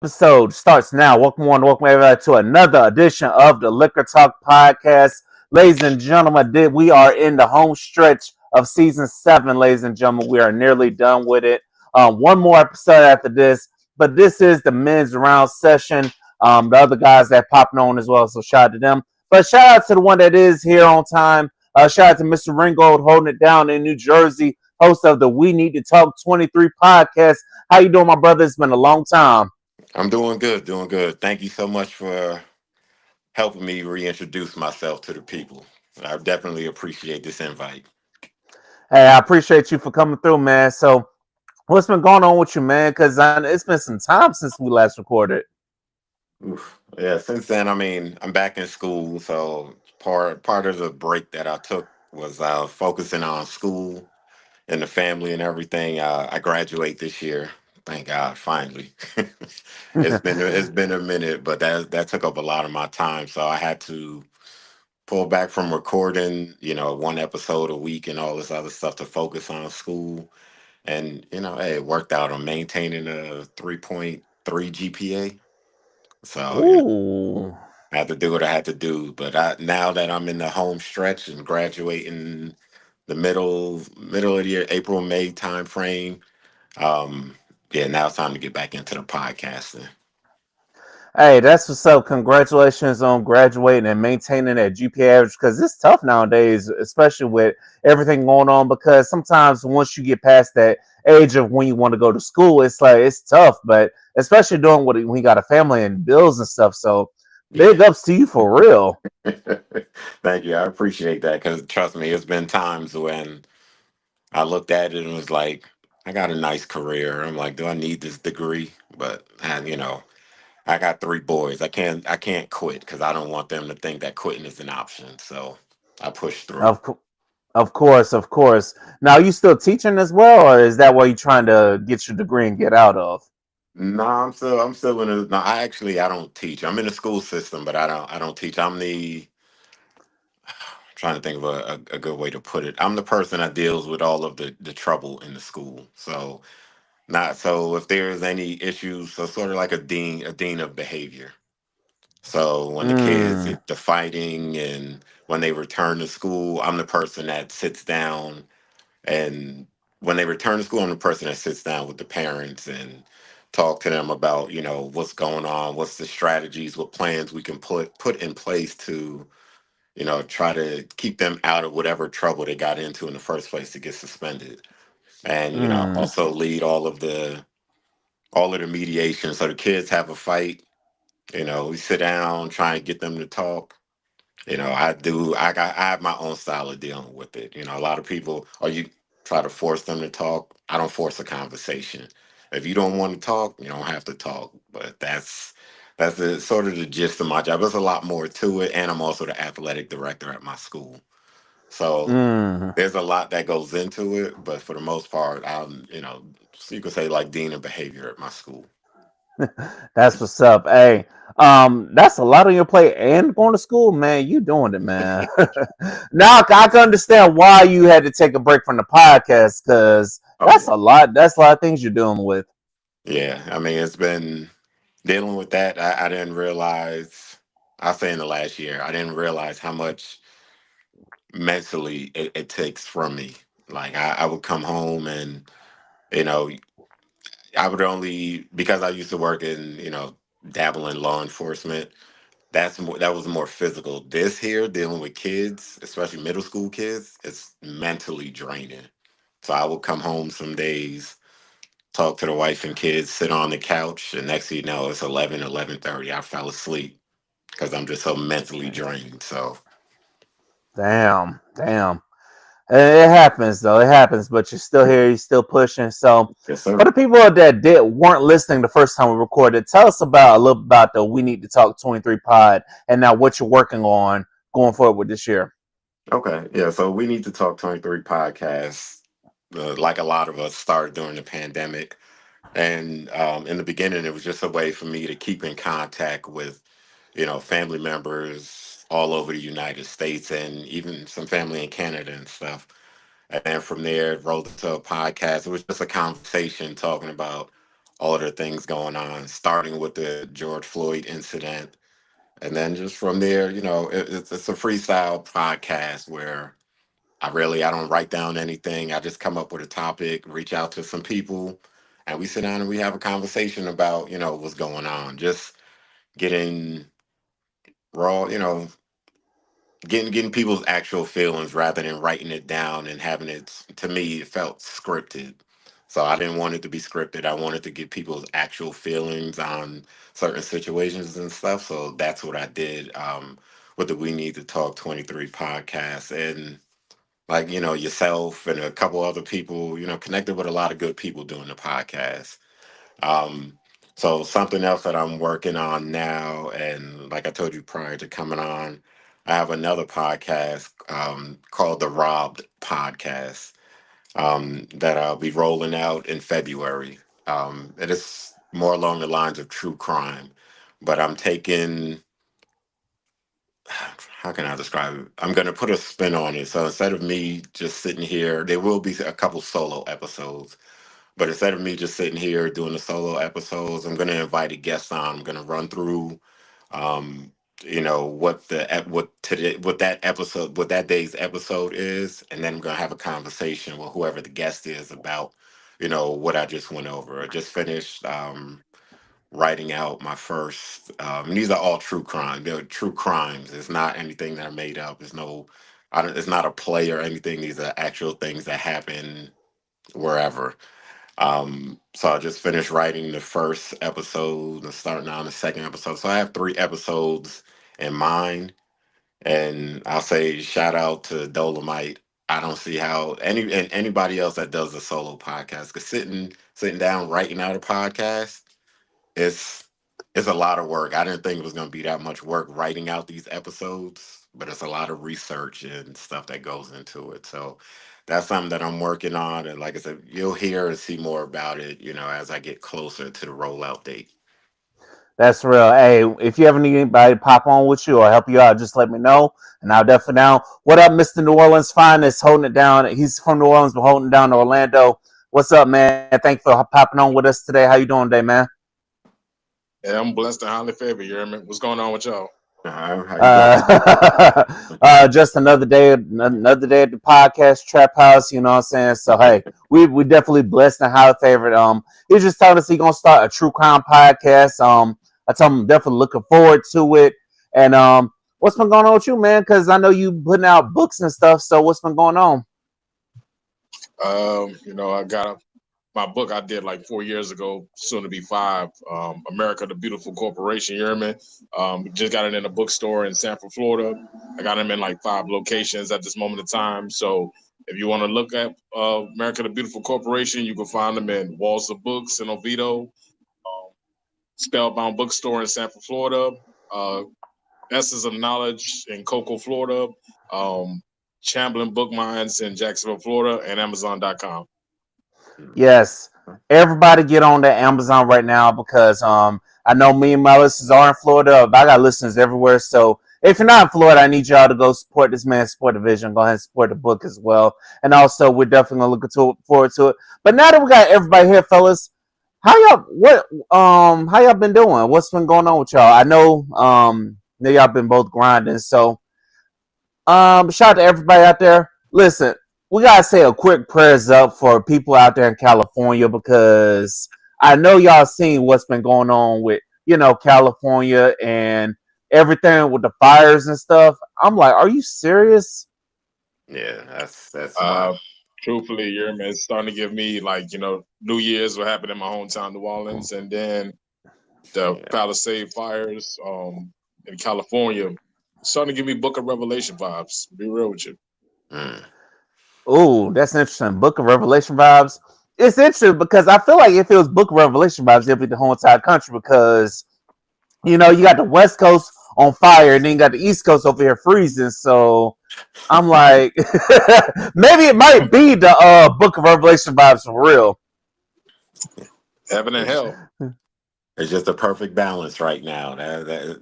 episode starts now. Welcome everybody to another edition of the Liquor Talk podcast. Ladies and gentlemen, we are in the home stretch of season 7, ladies and gentlemen. We are nearly done with it. One more episode after this, but this is the men's round session. The other guys that popping on as well, so shout out to them. But shout out to the one that is here on time. Shout out to Mr. Ringold holding it down in New Jersey, host of the We Need to Talk 23 podcast. How you doing, my brother? It's been a long time. I'm doing good, doing good. Thank you so much for helping me reintroduce myself to the people. I definitely appreciate this invite. Hey, I appreciate you for coming through, man. So, what's been going on with you, man? Because it's been some time since we last recorded. Oof. Yeah, since then, I mean, I'm back in school, so part of the break that I took was focusing on school and the family and everything. I graduate this year. Thank God, finally. It's been a minute, but that took up a lot of my time, so I had to pull back from recording, one episode a week and all this other stuff to focus on school. And, hey, it worked out. I'm maintaining a 3.3 GPA. So, Ooh. I had to do what I had to do. But now that I'm in the home stretch and graduating the middle of the year, April, May time frame, yeah, now it's time to get back into the podcasting. Hey, that's what's up. Congratulations on graduating and maintaining that GPA average because it's tough nowadays, especially with everything going on. Because sometimes once you get past that age of when you want to go to school, it's like it's tough. But especially doing when you got a family and bills and stuff. So big Yeah. ups to you for real. Thank you. I appreciate that because trust me, it's been times when I looked at it and was like, I got a nice career. I'm like, do I need this degree? But and I got 3 boys. I can't quit because I don't want them to think that quitting is an option. So I push through. Of course. Of course, of course. Now, you still teaching as well, or is that what you're trying to get your degree and get out of? No, I'm still in a no, I don't teach. I'm in the school system, but I don't teach. Trying to think of a good way to put it. I'm the person that deals with all of the trouble in the school. So not so if there's any issues, so sort of like a dean of behavior. So when the kids Mm. get the fighting and when they return to school, I'm the person that sits down and when they return to school, I'm the person that sits down with the parents and talk to them about, what's going on, what's the strategies, what plans we can put in place to, try to keep them out of whatever trouble they got into in the first place to get suspended. And, Mm. also lead all of the mediation. So the kids have a fight, we sit down, try and get them to talk. I have my own style of dealing with it. A lot of people, or you try to force them to talk. I don't force a conversation. If you don't want to talk, you don't have to talk. But that's the sort of the gist of my job. There's a lot more to it, and I'm also the athletic director at my school. So Mm. there's a lot that goes into it. But for the most part, so you could say like dean of behavior at my school. That's what's up. Hey, that's a lot on your plate and going to school, man. You doing it, man. Now I can understand why you had to take a break from the podcast because Oh that's yeah. a lot. That's a lot of things you're dealing with. Yeah, I mean, it's been dealing with that. I didn't realize, I'll say in the last year, I didn't realize how much mentally it takes from me. Like, I would come home and, you know, I would only, because I used to work in, dabble in law enforcement, that was more physical. This here, dealing with kids, especially middle school kids, it's mentally draining. So I would come home some days, talk to the wife and kids, sit on the couch, and next thing you know, it's 11:30. I fell asleep because I'm just so mentally drained. So, Damn, damn. It happens though. It happens, but you're still here. You're still pushing. So, yes, for sir. the people that weren't listening the first time we recorded, tell us about a little about the We Need to Talk 23 pod and now what you're working on going forward with this year. Okay. Yeah. So, we need to talk 23 podcasts. Like a lot of us started during the pandemic. And in the beginning, it was just a way for me to keep in contact with, family members all over the United States and even some family in Canada and stuff. And then from there, it rolled into a podcast. It was just a conversation talking about all of the things going on, starting with the George Floyd incident. And then just from there, it's a freestyle podcast where I don't write down anything. I just come up with a topic, reach out to some people, and we sit down and we have a conversation about, what's going on. Just getting raw, getting people's actual feelings rather than writing it down and having it. To me, it felt scripted. So I didn't want it to be scripted. I wanted to get people's actual feelings on certain situations and stuff. So that's what I did with the We Need to Talk 23 podcast. And like, yourself and a couple other people, connected with a lot of good people doing the podcast. Um, so something else that I'm working on now, and like I told you prior to coming on, I have another podcast called the Robbed Podcast that I'll be rolling out in February. It is more along the lines of true crime, but I'm taking, how can I describe it? I'm going to put a spin on it. So instead of me just sitting here, there will be a couple solo episodes, but instead of me just sitting here doing the solo episodes, I'm going to invite a guest on. I'm going to run through, um, what that day's episode is, and then I'm going to have a conversation with whoever the guest is about, what I just went over. I just finished writing out my first. These are all true crime. They're true crimes. It's not anything that I made up. It's no. I don't, it's not a play or anything. These are actual things that happen wherever. So I just finished writing the first episode and starting on the second episode. So I have 3 episodes in mind, and I'll say shout out to Dolomite. I don't see how anybody else that does a solo podcast, because sitting down writing out a podcast, it's it's a lot of work. I didn't think it was going to be that much work writing out these episodes, but it's a lot of research and stuff that goes into it. So that's something that I'm working on, and like I said, you'll hear and see more about it, as I get closer to the rollout date. That's real. Hey, if you ever need anybody to pop on with you or help you out, just let me know, and I'll definitely down. What up, Mr. New Orleans Finest, holding it down. He's from New Orleans, but holding down Orlando. What's up, man? Thanks for popping on with us today. How you doing today, man? Yeah, I'm blessed and highly favored. You hear me? What's going on with y'all? How you doing? Just another day at the podcast trap house. You know what I'm saying? So hey, we definitely blessed and highly favored. He just told us he gonna start a true crime podcast. I told him definitely looking forward to it. And what's been going on with you, man? Because I know you putting out books and stuff. So what's been going on? I got my book I did like 4 years ago, soon to be five. America the Beautiful Corporation. You hear me? Just got it in a bookstore in Sanford, Florida. I got them in like 5 locations at this moment in time. So if you want to look at America the Beautiful Corporation, you can find them in Walls of Books in Oviedo, Spellbound Bookstore in Sanford, Florida, uh, Essence of Knowledge in Cocoa, Florida, um, Chamberlain Book Mines in Jacksonville, Florida, and Amazon.com. Yes. Everybody get on that Amazon right now because I know me and my listeners are in Florida, but I got listeners everywhere. So if you're not in Florida, I need y'all to go support this man, support the vision, go ahead and support the book as well. And also we're definitely gonna forward to it. But now that we got everybody here, fellas, how y'all been doing? What's been going on with y'all? I know y'all been both grinding, so shout out to everybody out there. Listen, we gotta say a quick prayers up for people out there in California because I know y'all seen what's been going on with California and everything with the fires and stuff. I'm like, are you serious? Yeah, that's Uh, wild. Truthfully, you're man, it's starting to give me like New Year's what happened in my hometown, New Orleans, and then the Yeah. Palisade fires in California. Starting to give me Book of Revelation vibes. Be real with you. Mm. Oh, that's interesting. Book of Revelation vibes. It's interesting because I feel like if it was Book of Revelation vibes, it'd be the whole entire country because you got the West Coast on fire, and then you got the East Coast over here freezing. So I'm like, maybe it might be the Book of Revelation vibes for real. Heaven and It's, hell. it's just the perfect balance right now.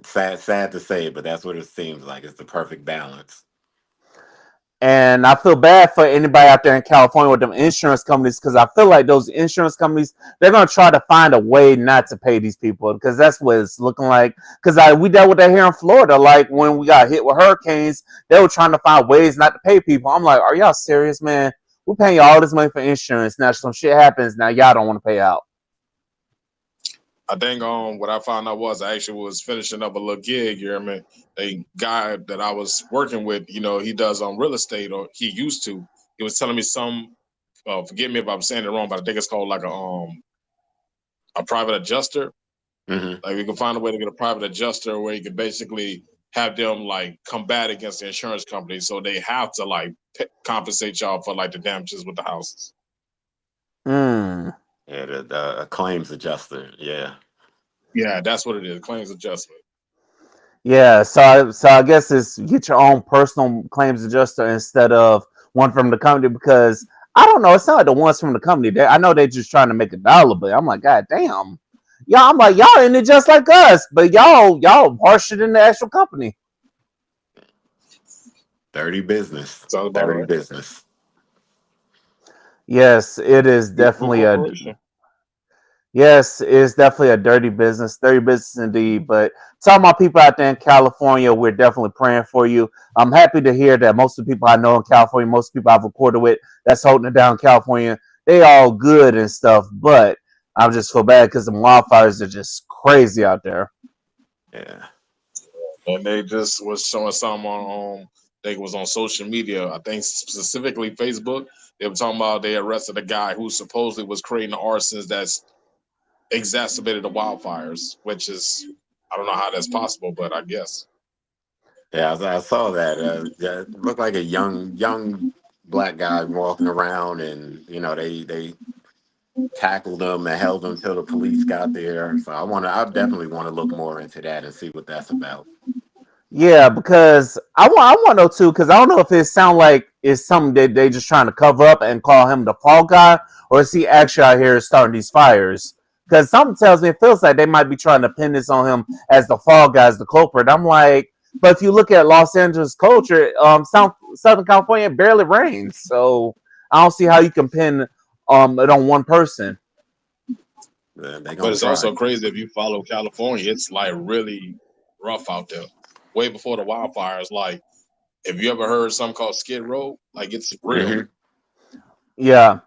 Sad to say, but that's what it seems like. It's the perfect balance. And I feel bad for anybody out there in California with them insurance companies because I feel like those insurance companies, they're going to try to find a way not to pay these people because that's what it's looking like. Because we dealt with that here in Florida. Like when we got hit with hurricanes, they were trying to find ways not to pay people. I'm like, are y'all serious, man? We're paying you all this money for insurance. Now some shit happens. Now y'all don't want to pay out. I think what I found out was I actually was finishing up a little gig. You hear me? A guy that I was working with, he does real estate, or he used to. He was telling me some. Forgive me if I'm saying it wrong, but I think it's called like a private adjuster. Mm-hmm. Like we can find a way to get a private adjuster where you can basically have them like combat against the insurance company, so they have to like compensate y'all for like the damages with the houses. Hmm. Yeah, the claims adjuster. Yeah. Yeah, that's what it is. Claims adjustment. Yeah, so I guess it's get your own personal claims adjuster instead of one from the company because I don't know. It's not like the ones from the company. I know they're just trying to make $1, but I'm like, God damn, y'all. I'm like, y'all in it just like us, but y'all harsher than the actual company. Dirty business. It's all about Dirty right. business. Yes, it is definitely a. Yes, it's definitely a dirty business indeed. But talking about people out there in California, we're definitely praying for you. I'm happy to hear that most of the people I know in California, most people I've recorded with that's holding it down in California, they all good and stuff. But I just feel bad because the wildfires are just crazy out there. Yeah. And they just was showing some on I think it was on social media. I think specifically Facebook. They were talking about they arrested a guy who supposedly was creating arsons that's exacerbated the wildfires, which is I don't know how that's possible, but I guess. Yeah, I saw that. It looked like a young black guy walking around, and they tackled him and held him till the police got there. So I definitely want to look more into that and see what that's about. Yeah, because I want to know too, because I don't know if it sound like it's something that they just trying to cover up and call him the fall guy, or is he actually out here starting these fires? Because something tells me it feels like they might be trying to pin this on him as the fall guy, as the culprit. I'm like, but if you look at Los Angeles culture, Southern California barely rains, so I don't see how you can pin it on one person. They're But gonna it's try. also crazy if you follow California, it's like really rough out there. Way before the wildfires, like if you ever heard something called Skid Row, like it's real. Mm-hmm. Yeah,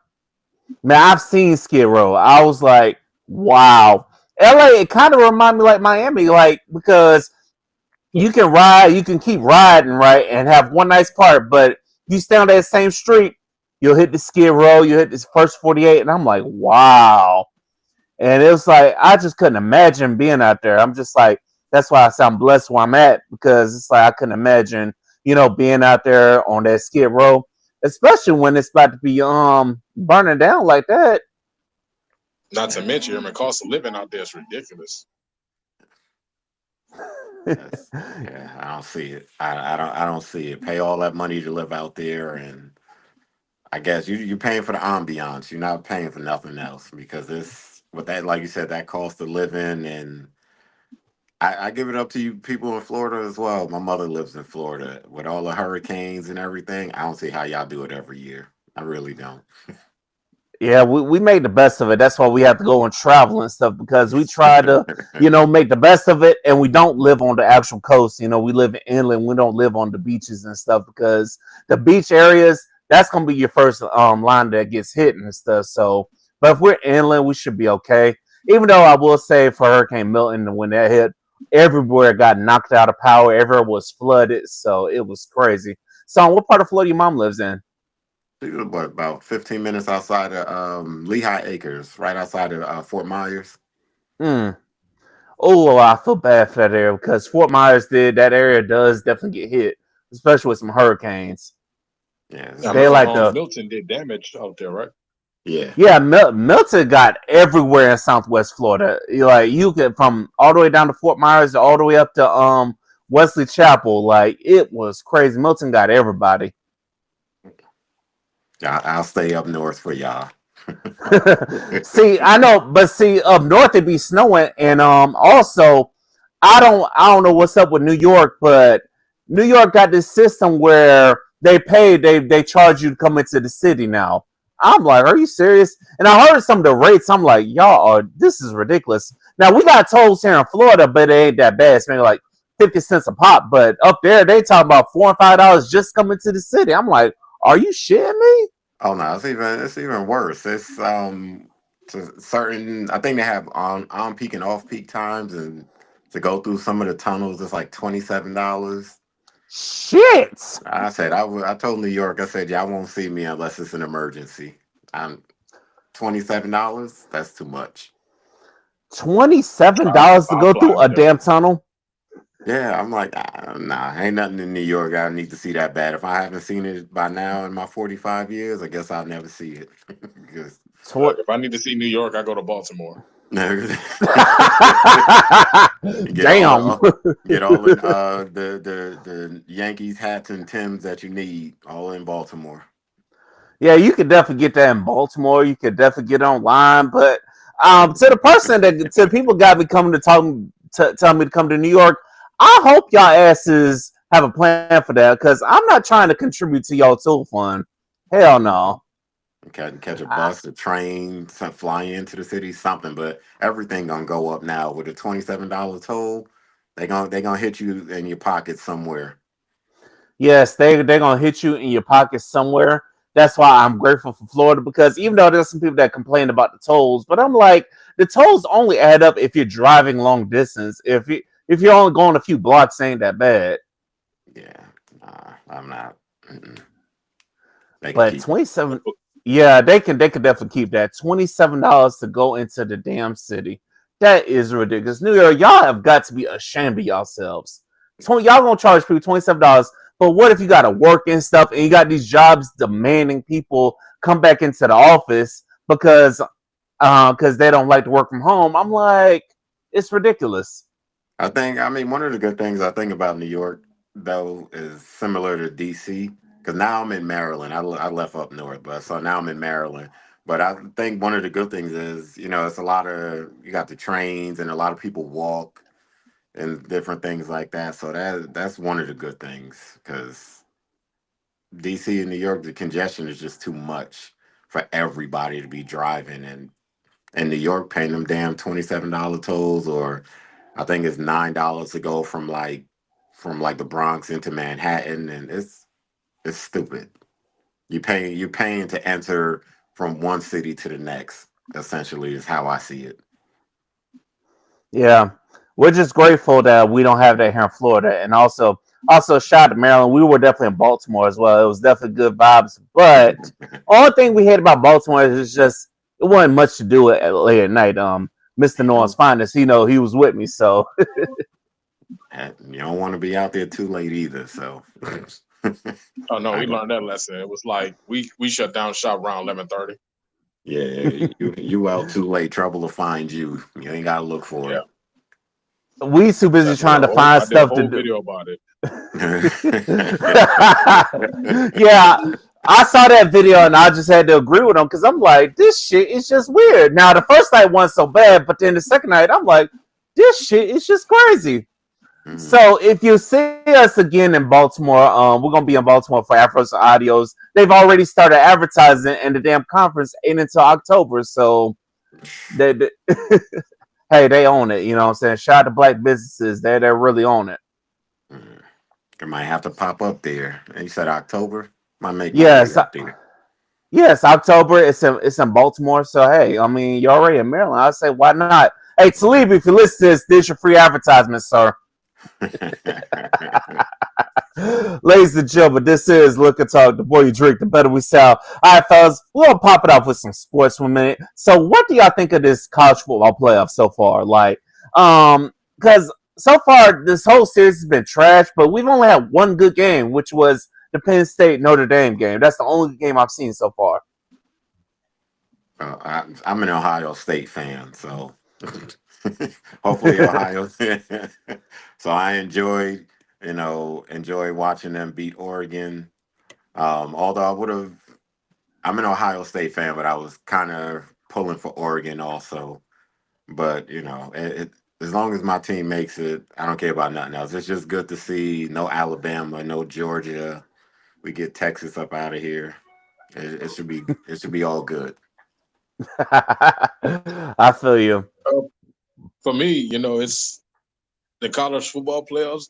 man, I've seen Skid Row. I was like, wow. LA, it kind of reminded me like Miami, like because you can keep riding, right, and have one nice part, but you stay on that same street, you'll hit the Skid Row, you hit this first 48, and I'm like, wow. And it was like I just couldn't imagine being out there. I'm just like, that's why I sound blessed where I'm at, because it's like I couldn't imagine, being out there on that Skid Row, especially when it's about to be burning down like that. Not to mention, I mean, cost of living out there is ridiculous. Yeah, I don't see it. I don't see it. Pay all that money to live out there, and I guess you're paying for the ambiance. You're not paying for nothing else because this with that, like you said, that cost of living, and I give it up to you people in Florida as well. My mother lives in Florida with all the hurricanes and everything. I don't see how y'all do it every year. I really don't. Yeah, we made the best of it. That's why we have to go and travel and stuff, because we try to, make the best of it, and we don't live on the actual coast. We live in inland. We don't live on the beaches and stuff, because the beach areas, that's gonna be your first line that gets hit and stuff. So, but if we're inland, we should be okay. Even though I will say for Hurricane Milton, when that hit, everywhere got knocked out of power. Everywhere was flooded, so it was crazy. So, what part of Florida your mom lives in? She was about 15 minutes outside of Lehigh Acres, right outside of Fort Myers. Hmm. Oh, I feel bad for that area because Fort Myers that area does definitely get hit, especially with some hurricanes. Yeah, I They remember like the Milton did damage out there, right? yeah. yeah, Milton got everywhere in Southwest Florida. You get from all the way down to Fort Myers all the way up to Wesley Chapel. Like it was crazy. Milton got everybody. I'll stay up north for y'all. See, I know, but see, up north it be snowing, and also I don't know what's up with New York, but New York got this system where they charge you to come into the city now. I'm like, are you serious? And I heard some of the rates. I'm like, y'all are this is ridiculous. Now we got tolls here in Florida, but it ain't that bad. It's maybe like 50 cents a pop. But up there, they talk about $4 and $5 just coming to the city. I'm like, are you shitting me? Oh no, it's even worse. It's to certain. I think they have on peak and off peak times, and to go through some of the tunnels, it's like $27. Shit. I told New York. I said y'all won't see me unless it's an emergency. I'm $27. That's too much. $27 to I'll go fly through up a there. damn tunnel. Yeah, I'm like, nah, ain't nothing in New York I need to see that bad. If I haven't seen it by now in my 45 years, I guess I'll never see it. Because Look, if I need to see New York, I go to Baltimore. get Damn. get all the the Yankees hats and Tims that you need all in Baltimore. Yeah, you could definitely get that in Baltimore. You could definitely get online, but to the person that to the people got me coming to tell me to come to New York. I hope y'all asses have a plan for that because I'm not trying to contribute to y'all tool fund. Hell no. Catch a I, bus, a train, fly into the city, something. But everything gonna go up now with a $27 toll. They gonna hit you in your pocket somewhere. yes, they're gonna hit you in your pocket somewhere. That's why I'm grateful for Florida because even though there's some people that complain about the tolls, but I'm like the tolls only add up if you're driving long distance. If you're only going a few blocks, ain't that bad. Yeah, nah, I'm not. Mm-mm. They can But keep it. 27, yeah, they could definitely keep that $27 to go into the damn city. That is ridiculous. New York, y'all have got to be ashamed of yourselves. Y'all gonna charge people $27, but what if you got to work and stuff, and you got these jobs demanding people come back into the office because they don't like to work from home? I'm like, it's ridiculous. I mean, one of the good things I think about New York, though, is similar to DC. Because now I'm in Maryland. I left up north, but so now I'm in Maryland. But I think one of the good things is, it's a lot of, you got the trains and a lot of people walk and different things like that. So that's one of the good things. Because DC and New York, the congestion is just too much for everybody to be driving. And in New York, paying them damn $27 tolls, or I think it's $9 to go from like the Bronx into Manhattan, and it's stupid. You're paying to enter from one city to the next. Essentially, is how I see it. Yeah, we're just grateful that we don't have that here in Florida, and also shout out to Maryland. We were definitely in Baltimore as well. It was definitely good vibes, but only thing we hate about Baltimore is just it wasn't much to do late at night. Mr. Norris Finest, he was with me, so You don't want to be out there too late either. So, Oh no, I we go. learned that lesson. It was like we shut down shop around 11:30. Yeah, you out too late. Trouble to find you. You ain't gotta look for Yeah, it. we too busy trying to find I did a stuff to whole do. video about it. Yeah, I saw that video and I just had to agree with him because I'm like, this shit is just weird. Now the first night wasn't so bad, but then the second night I'm like, this shit is just crazy. Mm. So if you see us again in Baltimore, we're gonna be in Baltimore for Afros Audios. They've already started advertising and the damn conference ain't until October. So they hey, they own it. You know what I'm saying? Shout out to black businesses. They're really on it. Mm. I might have to pop up there. And you said October. Might make my way Yes, up there. yes, October. It's in Baltimore. So hey, I mean, you're already in Maryland. I say why not? Hey, Talib, if you listen to this your free advertisement, sir. Ladies and gentlemen, this is Liquor Talk. The more you drink, the better we sound. All right, fellas, we're gonna pop it off with some sports for a minute. So, what do y'all think of this college football playoff so far? Because so far this whole series has been trash, but we've only had one good game, which was the Penn State Notre Dame game. That's the only game I've seen so far. I'm an Ohio State fan, so hopefully Ohio. So I enjoy watching them beat Oregon. Although I'm an Ohio State fan, but I was kind of pulling for Oregon also. But as long as my team makes it, I don't care about nothing else. It's just good to see no Alabama, no Georgia, we get Texas up out of here. It should be all good. I feel you. Uh, for me, it's the college football playoffs.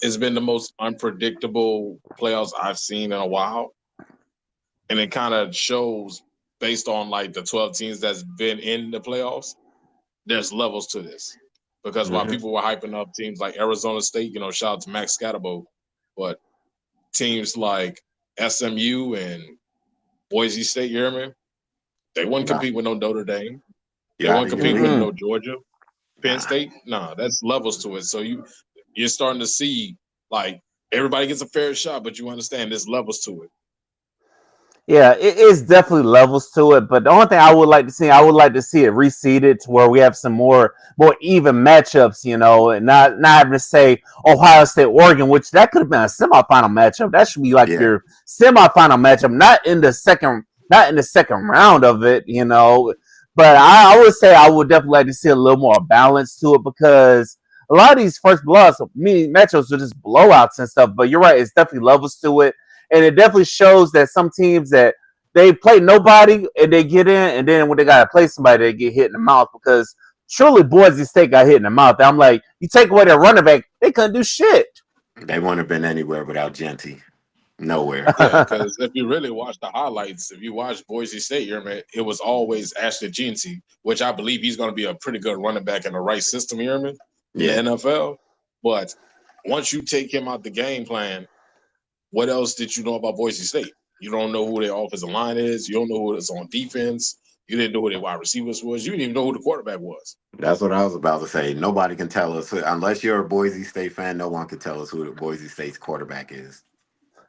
It's been the most unpredictable playoffs I've seen in a while, and it kind of shows based on like the 12 teams that's been in the playoffs. There's levels to this because while Hmm. people were hyping up teams like Arizona State, shout out to Max Scatterbo, but teams like SMU and Boise State, you hear me? They wouldn't Yeah, compete with no Notre Dame. you They out wouldn't of your compete with league. Mm-mm. no Georgia, Penn Nah, State. Nah, that's levels to it. So you're starting to see like everybody gets a fair shot, but you understand there's levels to it. Yeah, it is definitely levels to it, but the only thing I would like to see it reseeded to where we have some more even matchups, and not having to say Ohio State, Oregon, which that could have been a semifinal matchup. That should be like yeah, your semifinal matchup, not in the second round of it. But I would say I would definitely like to see a little more balance to it because a lot of these first blowouts, matchups are just blowouts and stuff. But you're right, it's definitely levels to it. And it definitely shows that some teams that they play nobody and they get in, and then when they gotta play somebody, they get hit in the mouth because surely Boise State got hit in the mouth. I'm like, you take away their running back, they couldn't do shit. they wouldn't have been anywhere without Genty. Nowhere. Yeah, because if you really watch the highlights, if you watch Boise State, it was always Ashley Jeanty, which I believe he's going to be a pretty good running back in the right system, in the Yeah, NFL. But once you take him out the game plan, what else did you know about Boise State? You don't know who their offensive line is. You don't know who is on defense. You didn't know who their wide receivers was. You didn't even know who the quarterback was. that's what I was about to say. Nobody can tell us unless you're a Boise State fan. No one can tell us who the Boise State's quarterback is.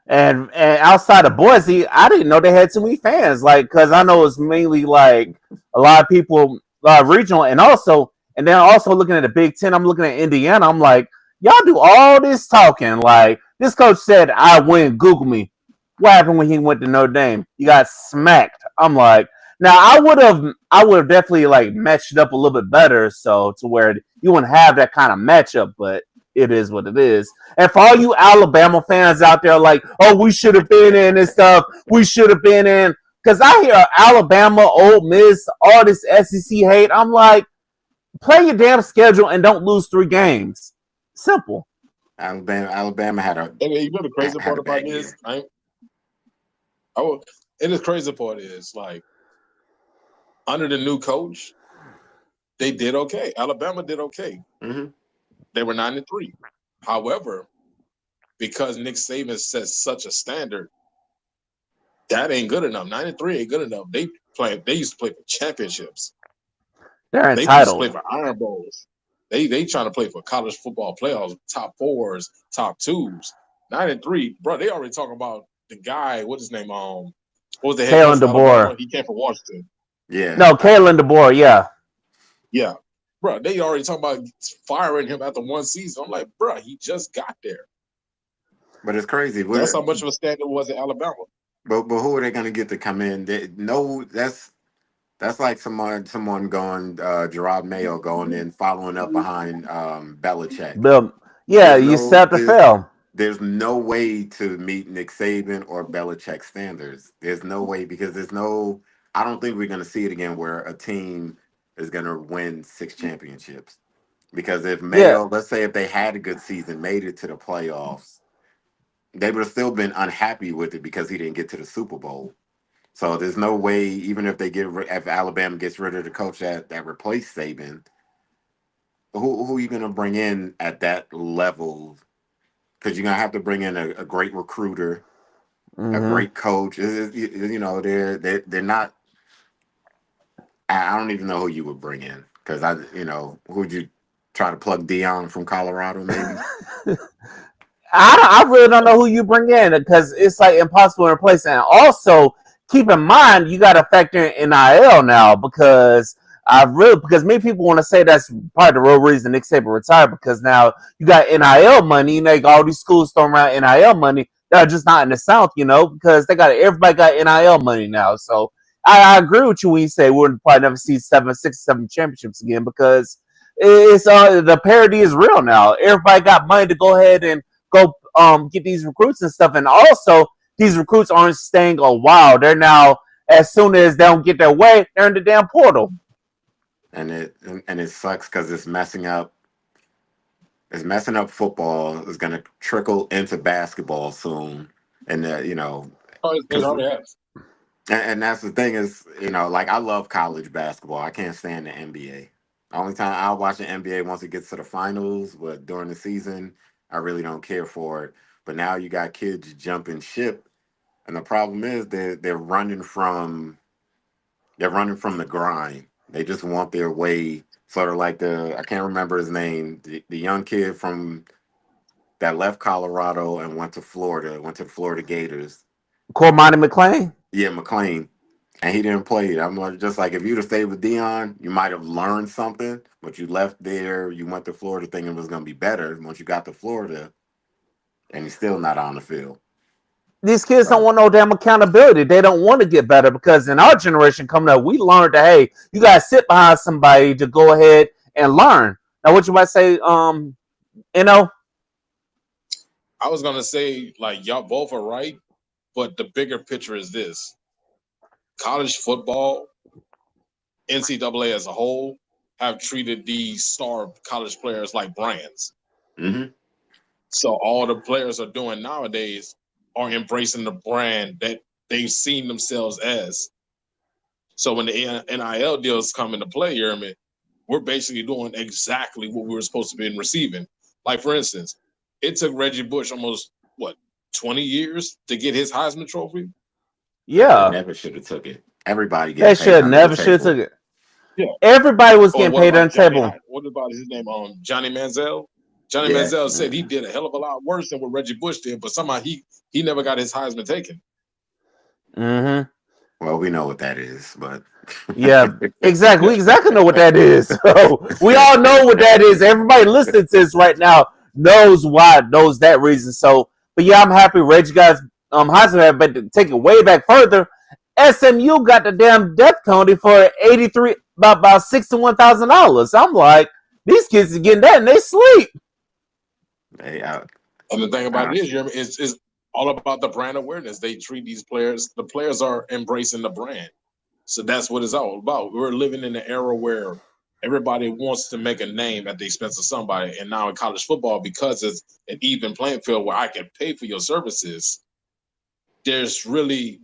And outside of Boise, I didn't know they had too many fans. Like, because I know it's mainly like a lot of people regional, and then also looking at the Big Ten. I'm looking at Indiana. I'm like, y'all do all this talking. Like this coach said, I win. Google me. What happened when he went to Notre Dame? You got smacked. I'm like, now I would have definitely like matched it up a little bit better, so to where you wouldn't have that kind of matchup, but it is what it is. And for all you Alabama fans out there, like, oh, we should have been in and stuff. We should have been in. Because I hear Alabama, Ole Miss, all this SEC hate. I'm like, play your damn schedule and don't lose 3 games. Simple. Alabama had a And you know the crazy had part a about bad this? year. And the crazy part is like under the new coach, they did okay. Alabama did okay. Hmm. They were 9-3. However, because Nick Saban sets such a standard, that ain't good enough. 9-3 ain't good enough. They used to play for championships. They're They used to play entitled. for Iron Bowls. They trying to play for college football playoffs, top 4s, top 2s. 9-3, bro. They already talking about the guy. What's his name? What was the head coach Kalen for Alabama? DeBoer. He came from Washington. Yeah, No, Kalen DeBoer, yeah. Yeah, bro. They already talking about firing him after one season. I'm like, bro, he just got there. but it's crazy. That's how much of a standard was at Alabama. But who are they going to get to come in? No, that's like someone going Gerard Mayo going in following up behind Belichick. Bill, yeah, There's you no set up to fail. there's no way to meet Nick Saban or Belichick standards. There's no way because I don't think we're going to see it again where a team is going to win 6 championships. Because if Yeah, Mayo, let's say if they had a good season, made it to the playoffs, they would have still been unhappy with it because he didn't get to the Super Bowl. So there's no way, even if if Alabama gets rid of the coach that replaced Saban, who are you going to bring in at that level? Because you're going to have to bring in a great recruiter, a hmm great coach. They're not. I don't even know who you would bring in because who'd you try to plug Dion from Colorado maybe? I really don't know who you bring in because it's like impossible to replace. And also keep in mind you got to factor in NIL now because many people want to say that's part of the real reason Nick Saban retired because now you got NIL money. Like all these schools throwing around NIL money that are just not in the South, because everybody got NIL money now. So I agree with you when you say we'll probably never see 7 championships again because it's the parity is real now. Everybody got money to go ahead and go get these recruits and stuff. And also, these recruits aren't staying a while. They're now, as soon as they don't get their way, they're in the damn portal. And it sucks because it's messing up. It's messing up football. It's going to trickle into basketball soon, and It already has. and that's the thing is, like I love college basketball. I can't stand the NBA. The only time I'll watch the NBA once it gets to the finals, but during the season, I really don't care for it. But now you got kids jumping ship, and the problem is they're running from the grind. They just want their way. Sort of like I can't remember his name, the young kid from that left Colorado and went to the Florida Gators. Cormani McClain? Yeah, McClain. And he didn't play it. I'm just like, if you'd have stayed with Dion, you might have learned something, but you left there, you went to Florida thinking it was going to be better. Once you got to Florida, and you're still not on the field. These kids don't want no damn accountability. They don't want to get better because in our generation coming up, we learned that, hey, you got to sit behind somebody to go ahead and learn. Now, what you might say, I was going to say, like, y'all both are right, but the bigger picture is this. College football, NCAA as a whole, have treated these star college players like brands. Mm-hmm. So all the players are doing nowadays are embracing the brand that they've seen themselves as. So when the NIL deals come into play, Yerman, we're basically doing exactly what we were supposed to be receiving. Like, for instance, it took Reggie Bush almost, 20 years to get his Heisman Trophy? Yeah. They never should have took it. Everybody getting paid. They never should have took it. Yeah. Everybody was getting paid on the table. What about his name? Johnny Manziel? Johnny Manziel said he did a hell of a lot worse than what Reggie Bush did, but somehow he never got his Heisman taken. Mm-hmm. Well, we know what that is, but yeah, exactly. We exactly know what that is. So we all know what that is. Everybody listening to this right now knows that reason. So, but yeah, I'm happy Reggie got Heisman, but to take it way back further, SMU got the damn death penalty for about $61,000. I'm like, these kids are getting that and they sleep. And the thing about it is, it's all about the brand awareness. They treat these players. The players are embracing the brand. So that's what it's all about. We're living in an era where everybody wants to make a name at the expense of somebody. And now in college football, because it's an even playing field where I can pay for your services, there's really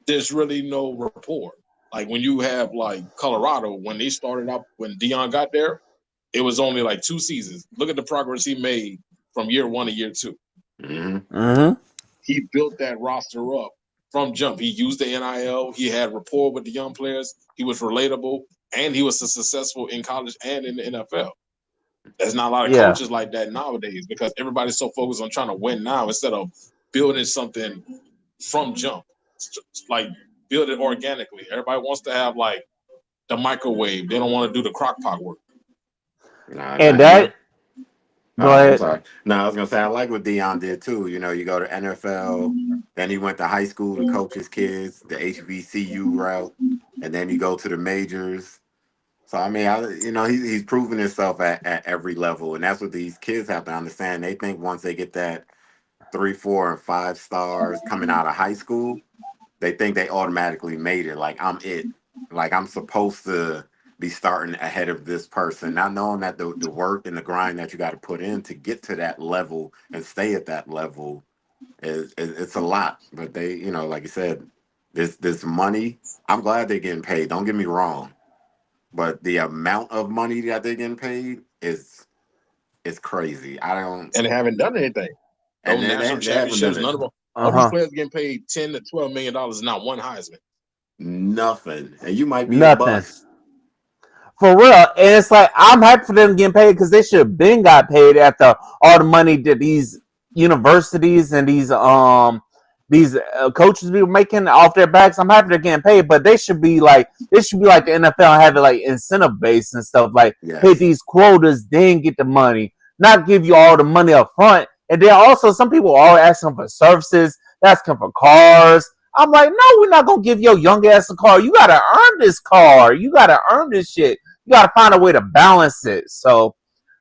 no rapport. Like when you have like Colorado, when they started out, when Dion got there, it was only like 2 seasons. Look at the progress he made from year 1 to year 2. Mm-hmm. Mm-hmm. He built that roster up from jump. He used the NIL. He had rapport with the young players. He was relatable, and he was successful in college and in the NFL. There's not a lot of coaches like that nowadays because everybody's so focused on trying to win now instead of building something from jump. Like build it organically. Everybody wants to have like the microwave. They don't want to do the crock pot work. Go ahead. I'm sorry. No, I was gonna say I like what Dion did too. You go to NFL, then he went to high school to coach his kids, the HBCU route, and then you go to the majors. So I mean, he's proven himself at every level, and that's what these kids have to understand. They think once they get that 3, 4, and 5 stars coming out of high school, they think they automatically made it. Like I'm it. Like I'm supposed to be starting ahead of this person, not knowing that the work and the grind that you got to put in to get to that level and stay at that level it's a lot. But they, like you said, this money. I'm glad they're getting paid. Don't get me wrong, but the amount of money that they're getting paid is crazy. And they haven't done anything. No national championships. None of them. All these players getting paid $10 to $12 million, not one Heisman. Nothing, and you might be a bust. For real, and it's like I'm happy for them getting paid because they should have been got paid after all the money that these universities and these coaches be making off their backs. I'm happy they're getting paid, but they should be like the NFL and have it like incentive based and stuff. Like hit these quotas, then get the money, not give you all the money up front. And then also some people are asking for services, asking for cars. I'm like, no, we're not gonna give your young ass a car. You gotta earn this car. You gotta earn this shit. You gotta find a way to balance it. So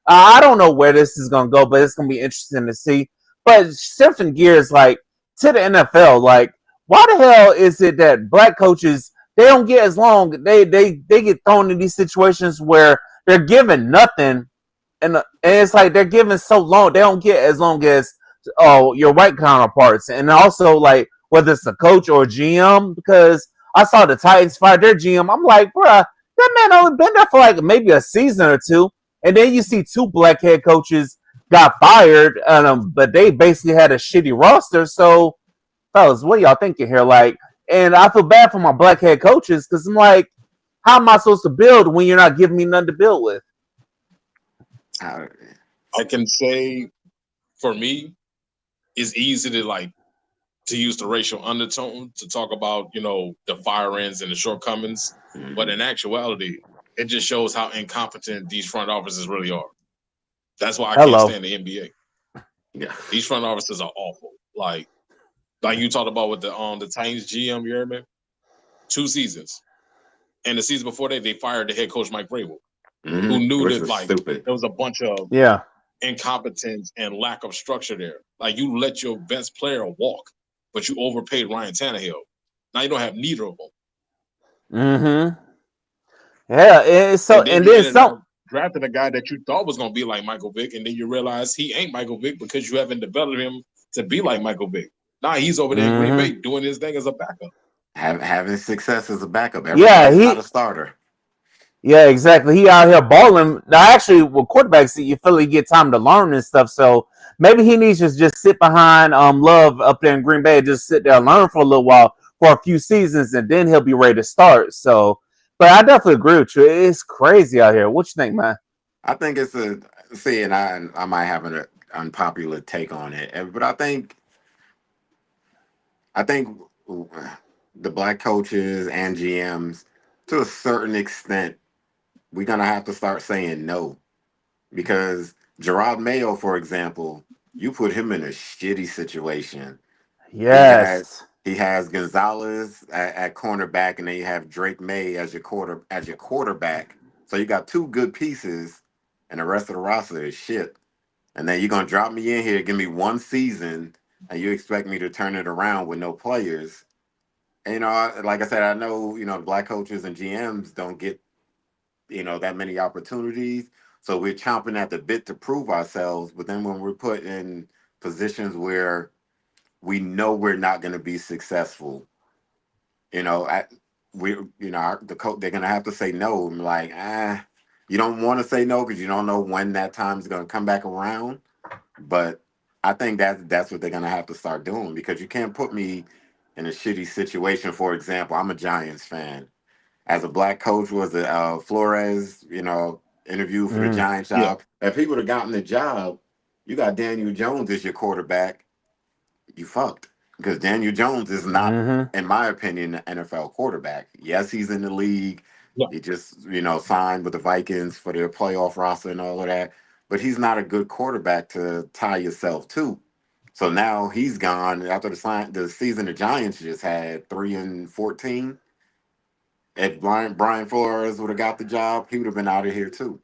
I don't know where this is gonna go, but it's gonna be interesting to see. But shifting gears, like to the NFL, like why the hell is it that black coaches they don't get as long? They get thrown in these situations where they're given nothing, and it's like they're given so long they don't get as long as your white counterparts, and also like whether it's a coach or a GM, because I saw the Titans fire their GM. I'm like, bruh, that man only been there for like maybe a season or two, and then you see two black head coaches got fired, but they basically had a shitty roster. So, fellas, what y'all thinking here? Like, and I feel bad for my black head coaches because I'm like, how am I supposed to build when you're not giving me nothing to build with? Uh, I can say for me, it's easy to use the racial undertone to talk about, the firings and the shortcomings. But in actuality, it just shows how incompetent these front offices really are. That's why I can't Hello. stand the NBA. yeah. These front offices are awful. Like you talked about with the Titans GM, you heard me? 2 seasons. And the season before that, they fired the head coach Mike Vrabel, who knew Which that is stupid. there was a bunch of Yeah. incompetence and lack of structure there. Like you let your best player walk, but you overpaid Ryan Tannehill. Now you don't have neither of them. Mm-hmm. Yeah. It's so, And then and you then ended some. up drafting a guy that you thought was going to be like Michael Vick, and then you realize he ain't Michael Vick because you haven't developed him to be like Michael Vick. Now he's over there in Green Bay Mm-hmm. doing his thing as a backup. Having success as a backup. Yeah. Everybody's not a starter. Yeah, exactly. He out here balling. Now, actually, with quarterbacks, you feel like you get time to learn and stuff. So maybe he needs to just sit behind Love up there in Green Bay, just sit there and learn for a little while, for a few seasons, and then he'll be ready to start. So, but I definitely agree with you. It's crazy out here. What you think, man? I think it's and I might have an unpopular take on it, but I think the black coaches and GMs, to a certain extent, we're gonna have to start saying no, because Gerard Mayo, for example, you put him in a shitty situation. He had Yes. he has Gonzalez at cornerback, and then you have Drake May as your quarterback. So you got two good pieces, and the rest of the roster is shit. And then you're gonna drop me in here, give me one season, and you expect me to turn it around with no players. And, like I said, I know the black coaches and GMs don't get that many opportunities, so we're chomping at the bit to prove ourselves. But then when we're put in positions where we know we're not going to be successful, at we the coach, they're going to have to say no. I'm like, you don't want to say no because you don't know when that time is going to come back around. But I think that's what they're going to have to start doing, because you can't put me in a shitty situation. For example, I'm a Giants fan. As a black coach, was it Flores, interviewed for the Mm. Giants Yeah. job? If he would have gotten the job, you got Daniel Jones as your quarterback, you fucked. Because Daniel Jones is not, Mm-hmm. in my opinion, an NFL quarterback. Yes, he's in the league. Yeah. He just, signed with the Vikings for their playoff roster and all of that. But he's not a good quarterback to tie yourself to. So now he's gone after the season the Giants just had, 3-14. If Brian Flores would have got the job, he would have been out of here too.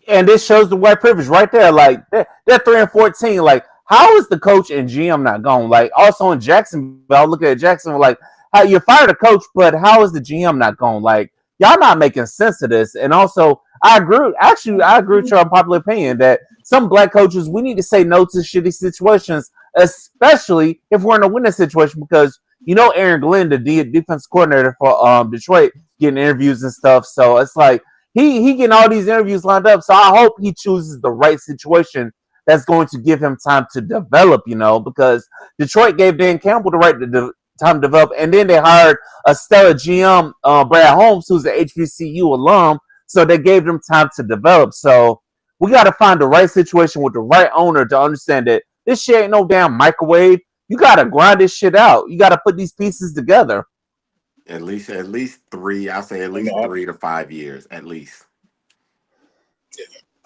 And this shows the white privilege right there. Like they're 3-14. Like, how is the coach and GM not gone? Like, also in Jacksonville, look at Jacksonville. Like, how you fired a coach, but how is the GM not gone? Like, y'all not making sense of this. And also, I agree. Actually, I agree with your unpopular opinion that some black coaches we need to say no to shitty situations, especially if we're in a winning situation. Because Aaron Glenn, the defense coordinator for Detroit, getting interviews and stuff. So it's like he getting all these interviews lined up. So I hope he chooses the right situation that's going to give him time to develop, because Detroit gave Dan Campbell the right to time to develop, and then they hired a stellar GM, Brad Holmes, who's an HBCU alum, so they gave them time to develop. So we got to find the right situation with the right owner to understand that this shit ain't no damn microwave. You got to grind this shit out. You got to put these pieces together. At least three. I say at And least 3 to 5 years, at least.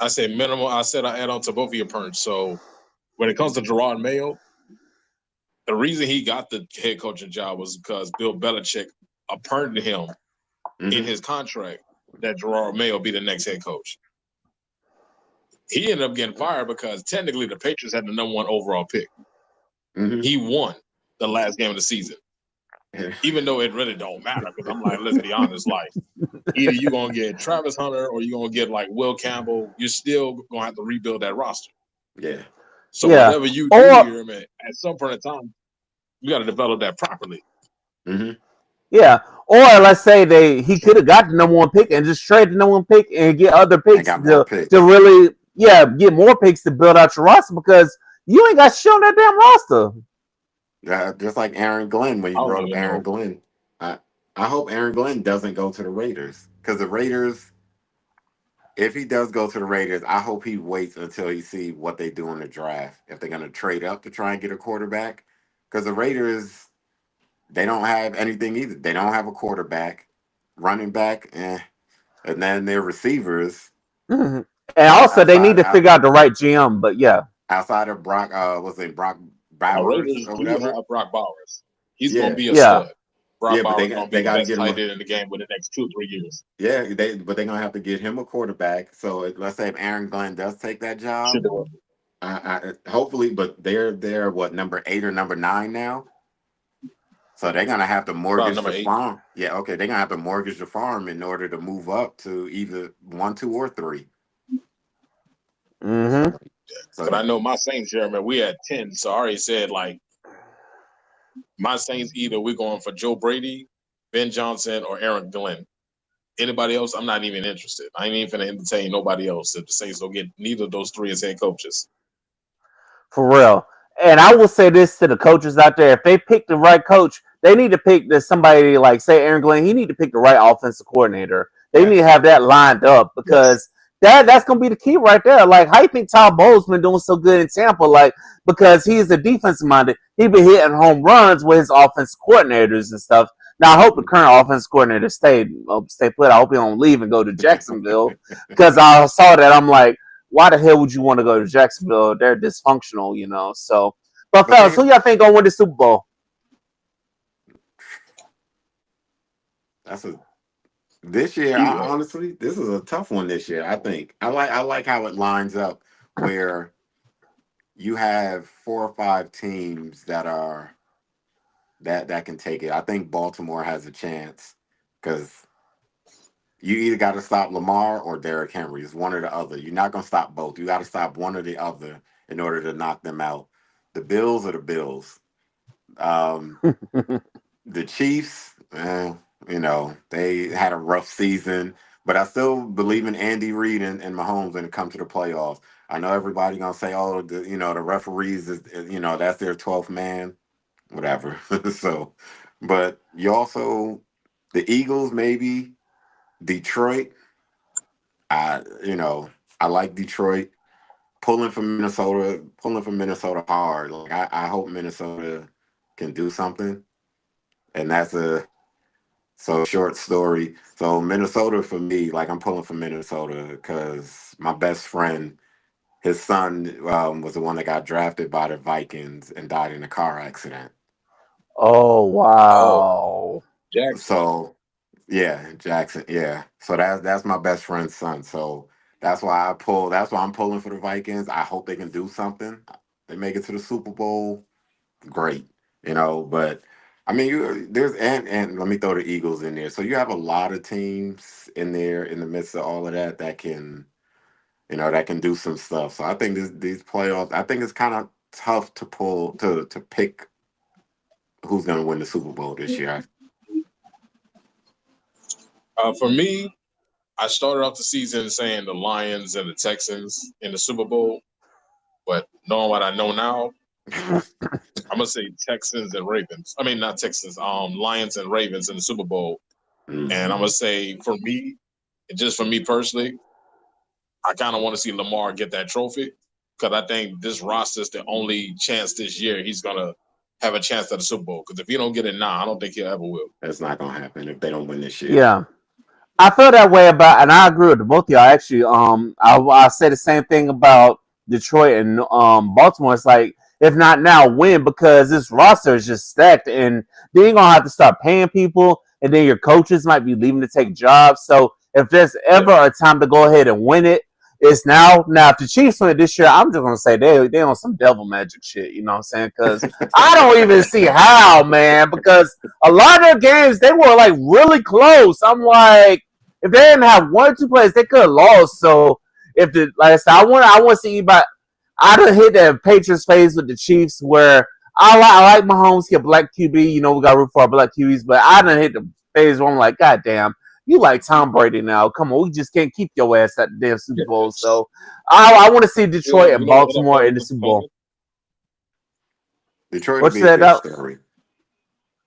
I said minimal. I said I add on to both of your points. So when it comes to Gerard Mayo, the reason he got the head coaching job was because Bill Belichick appointed him in Hmm. his contract that Gerard Mayo be the next head coach. he ended up getting fired because technically the Patriots had the number 1 overall pick. Mm-hmm. He won the last game of the season, even though it really don't matter. Because I'm like, let's be honest, like either you're gonna get Travis Hunter or you're gonna get like Will Campbell. You're still gonna have to rebuild that roster. Yeah. So whatever you do here, man, at some point in time, you got to develop that properly. Mm-hmm. Yeah. Or let's say he could have got the number 1 pick and just trade the number 1 pick and get other picks to really get more picks to build out your roster because you ain't got shit on that damn roster. Just like Aaron Glenn when you brought up Aaron Glenn. I hope Aaron Glenn doesn't go to the Raiders because the Raiders, if he does go to the Raiders, I hope he waits until he see what they do in the draft. If they're going to trade up to try and get a quarterback, because the Raiders, they don't have anything either. They don't have a quarterback, running back, and then their receivers. Mm-hmm. And also, they need to figure out the right GM. But yeah, outside of Brock, Brock Bowers or whatever. Brock Bowers. He's gonna be a stud. Brock Bowers but gonna be the best tight end in the game for the next 2 or 3 years. Yeah, but they're gonna have to get him a quarterback. So let's say if Aaron Glenn does take that job, hopefully, but they're what, number 8 or number 9 now. So they're gonna have to mortgage the farm. Yeah, okay, they're gonna have to mortgage the farm in order to move up to either 1, 2, or 3. Mm-hmm. But I know my Saints here, man, we at 10. So I already said, like, my Saints, either we're going for Joe Brady, Ben Johnson, or Aaron Glenn. Anybody else, I'm not even interested. I ain't even going to entertain nobody else if the Saints don't get neither of those 3 as head coaches. For real. And I will say this to the coaches out there. If they pick the right coach, they need to pick somebody like, say, Aaron Glenn. He need to pick the right offensive coordinator. They need to have that lined up because that's going to be the key right there. Like, how you think Todd Bowles been doing so good in Tampa? Like, because he's a defensive minded. He been hitting home runs with his offensive coordinators and stuff. Now, I hope the current offensive coordinator stay put. I hope he don't leave and go to Jacksonville because I saw that. I'm like, why the hell would you want to go to Jacksonville? They're dysfunctional, you know. So, but fellas, who y'all think gonna win the Super Bowl? This year, honestly, this is a tough one this year. I think I like how it lines up where you have 4 or 5 teams that can take it. I think Baltimore has a chance because you either got to stop Lamar or Derrick Henry. It's one or the other. You're not going to stop both. You got to stop one or the other in order to knock them out. The Bills are the Bills. The Chiefs, you know, they had a rough season, but I still believe in Andy Reid and Mahomes when it comes to the playoffs. I know everybody going to say, oh, the referees, that's their 12th man, whatever. So, but you also, the Eagles, maybe, Detroit. I like Detroit. Pulling from Minnesota hard. Like I hope Minnesota can do something. And that's short story. So Minnesota for me, like I'm pulling for Minnesota because my best friend, his son was the one that got drafted by the Vikings and died in a car accident. Oh wow! Jackson. So yeah, Jackson. Yeah. So that's my best friend's son. So that's why I'm pulling for the Vikings. I hope they can do something. They make it to the Super Bowl. Great, but I mean, there's and let me throw the Eagles in there. So you have a lot of teams in there in the midst of all of that can, that can do some stuff. So I think these playoffs, I think it's kind of tough to pick who's going to win the Super Bowl this year. For me, I started off the season saying the Lions and the Texans in the Super Bowl, but knowing what I know now, I'm gonna say Texans and Ravens. I mean, not Texans. Lions and Ravens in the Super Bowl. Mm-hmm. And I'm gonna say for me, just for me personally, I kind of want to see Lamar get that trophy because I think this roster is the only chance this year he's gonna have a chance at the Super Bowl. Because if he don't get it now, I don't think he'll ever will. That's not gonna happen if they don't win this year. Yeah. I feel that way about, and I agree with both of y'all. Actually, I say the same thing about Detroit and Baltimore. It's like, if not now, when? Because this roster is just stacked, and then you're gonna have to start paying people, and then your coaches might be leaving to take jobs. So if there's ever a time to go ahead and win it, It's now if the Chiefs win this year, I'm just gonna say they on some devil magic shit. You know what I'm saying? Because I don't even see how, man. Because a lot of their games they were like really close. I'm like, if they didn't have 1 or 2 plays, they could have lost. So if the like I said, I want to see anybody. I done hit that Patriots phase with the Chiefs where I like Mahomes, he a black QB. You know, we got root for our black QBs, but I done hit the phase where I'm like, God damn, you like Tom Brady now. Come on, we just can't keep your ass at the damn Super Bowl. So I want to see Detroit and Baltimore in the Super Bowl. Detroit What's would be a that? good story.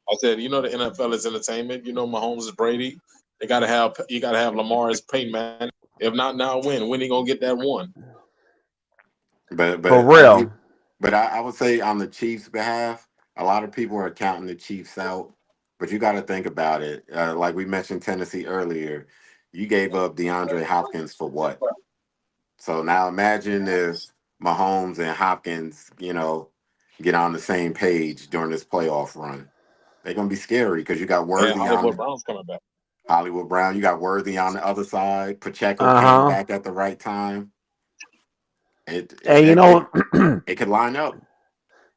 I said, you know, the NFL is entertainment. You know, Mahomes is Brady. You gotta have Lamar as Peyton Manning. If not now, when he gonna get that one? But For real. I would say on the Chiefs' behalf, a lot of people are counting the Chiefs out. But you got to think about it. Like we mentioned Tennessee earlier, you gave up DeAndre Hopkins for what? So now imagine if Mahomes and Hopkins, you know, get on the same page during this playoff run. They're gonna be scary because you got Worthy And on Hollywood Brown's coming back. Hollywood Brown. You got Worthy on the other side. Pacheco came back at the right time. It could line up.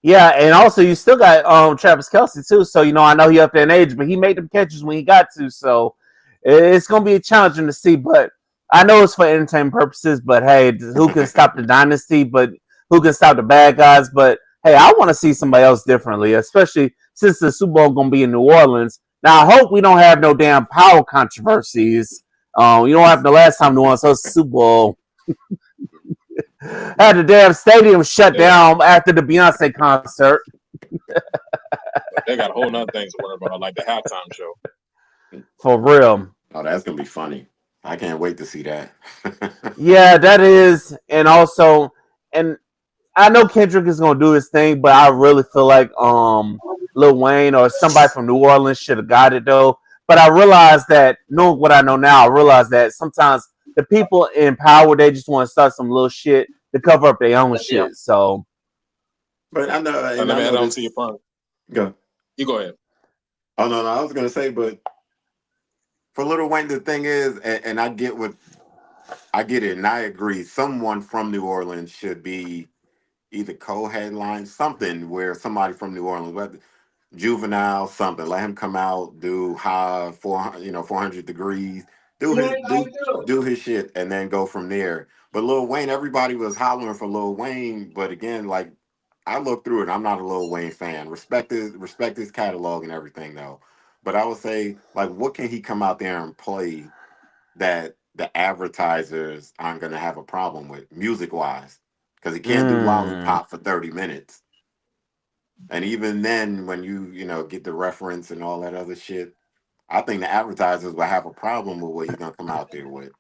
Yeah, and also you still got Travis Kelce too. So you know I know he up there in age, but he made them catches when he got to. So it's gonna be challenging to see. But I know it's for entertainment purposes. But hey, who can stop the dynasty? But who can stop the bad guys? But hey, I want to see somebody else differently, especially since the Super Bowl gonna be in New Orleans. Now I hope we don't have no damn power controversies. You don't have the last time New Orleans hosted Super Bowl. Had the damn stadium shut down after the Beyonce concert. They got a whole nother things to worry about, like the halftime show. For real. Oh, that's gonna be funny. I can't wait to see that. Yeah, that is, and also, and I know Kendrick is gonna do his thing, but I really feel like Lil Wayne or somebody from New Orleans should have got it though. But I realize that, knowing what I know now, I realize that sometimes the people in power, they just want to start some little shit to cover up their own shit. So, but I know. Let me add on to your point. Go. You go ahead. Oh no, I was gonna say, but for Lil Wayne, the thing is, and I get it, and I agree. Someone from New Orleans should be either co-headline, something where somebody from New Orleans, whether Juvenile, something. Let him come out, do 400 degrees, do his shit, and then go from there. But Lil Wayne, everybody was hollering for Lil Wayne, but again, like I looked through it, I'm not a Lil Wayne fan. Respect his catalog and everything though. But I would say, like, what can he come out there and play that the advertisers aren't gonna have a problem with music wise? Because he can't do Lollipop for 30 minutes. And even then, when you get the reference and all that other shit, I think the advertisers will have a problem with what he's gonna come out there with,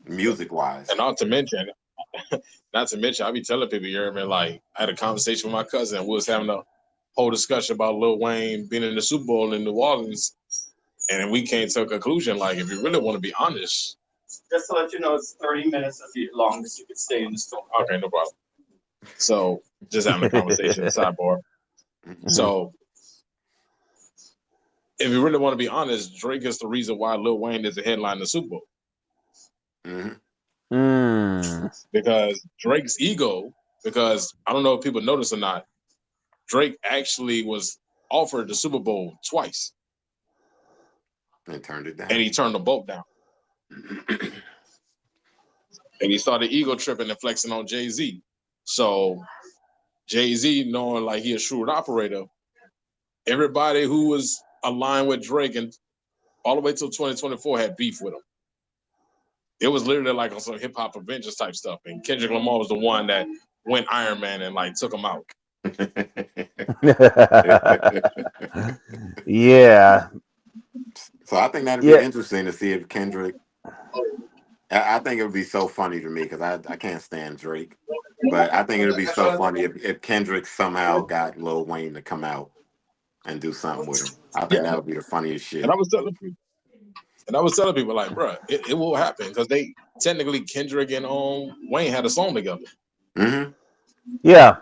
music wise. And not to mention, I be telling people, you hear me? Like, I had a conversation with my cousin, and we was having a whole discussion about Lil Wayne being in the Super Bowl in New Orleans, and we came to a conclusion. Like, if you really want to be honest, just to let you know, it's 30 minutes as long as you could stay in the store. Okay, no problem. So, just having a conversation, sidebar. So, if you really want to be honest, Drake is the reason why Lil Wayne is a headline in the Super Bowl. Because Drake's ego, because I don't know if people notice or not, Drake actually was offered the Super Bowl twice. And turned it down. And he turned the boat down. And he started ego tripping and flexing on Jay-Z. So Jay-Z, knowing like he a shrewd operator, everybody who was aligned with Drake and all the way till 2024 had beef with him. It was literally like on some hip hop Avengers type stuff. And Kendrick Lamar was the one that went Iron Man and like took him out. Yeah. So I think that'd be interesting to see if Kendrick. I think it would be so funny to me because I can't stand Drake, but I think it would be so funny if Kendrick somehow got Lil Wayne to come out and do something with him. I think that would be the funniest shit. And I was telling people like, bro, it will happen because they technically Kendrick and Wayne had a song together. Mm-hmm. Yeah.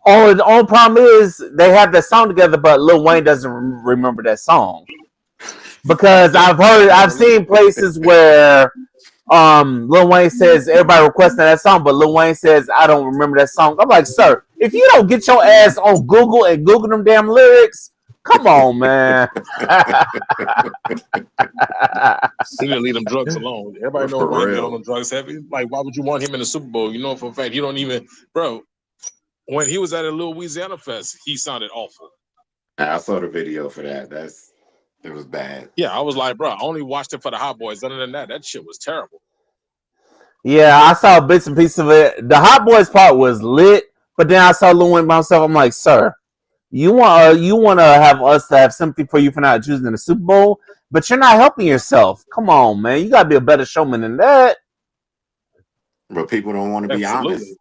The only problem is they have that song together, but Lil Wayne doesn't remember that song. Because I've seen places where Lil Wayne says everybody requesting that song, but Lil Wayne says I don't remember that song. I'm like, sir, if you don't get your ass on Google and Google them damn lyrics, come on, man. He didn't leave them drugs alone. Everybody know For Wayne been on real. them drugs heavy. Like, why would you want him in the Super Bowl? You know for a fact you don't even, bro. When he was at a Louisiana Fest, he sounded awful. I saw the video for that. It was bad. Yeah, I was like, bro, I only watched it for the Hot Boys. Other than that shit was terrible. Yeah, I saw bits and pieces of it. The Hot Boys part was lit, but then I saw Lil Wayne by himself. I'm like, sir, you want to have us to have sympathy for you for not choosing the Super Bowl, but you're not helping yourself. Come on, man, you gotta be a better showman than that. But people don't want to be Absolutely. honest.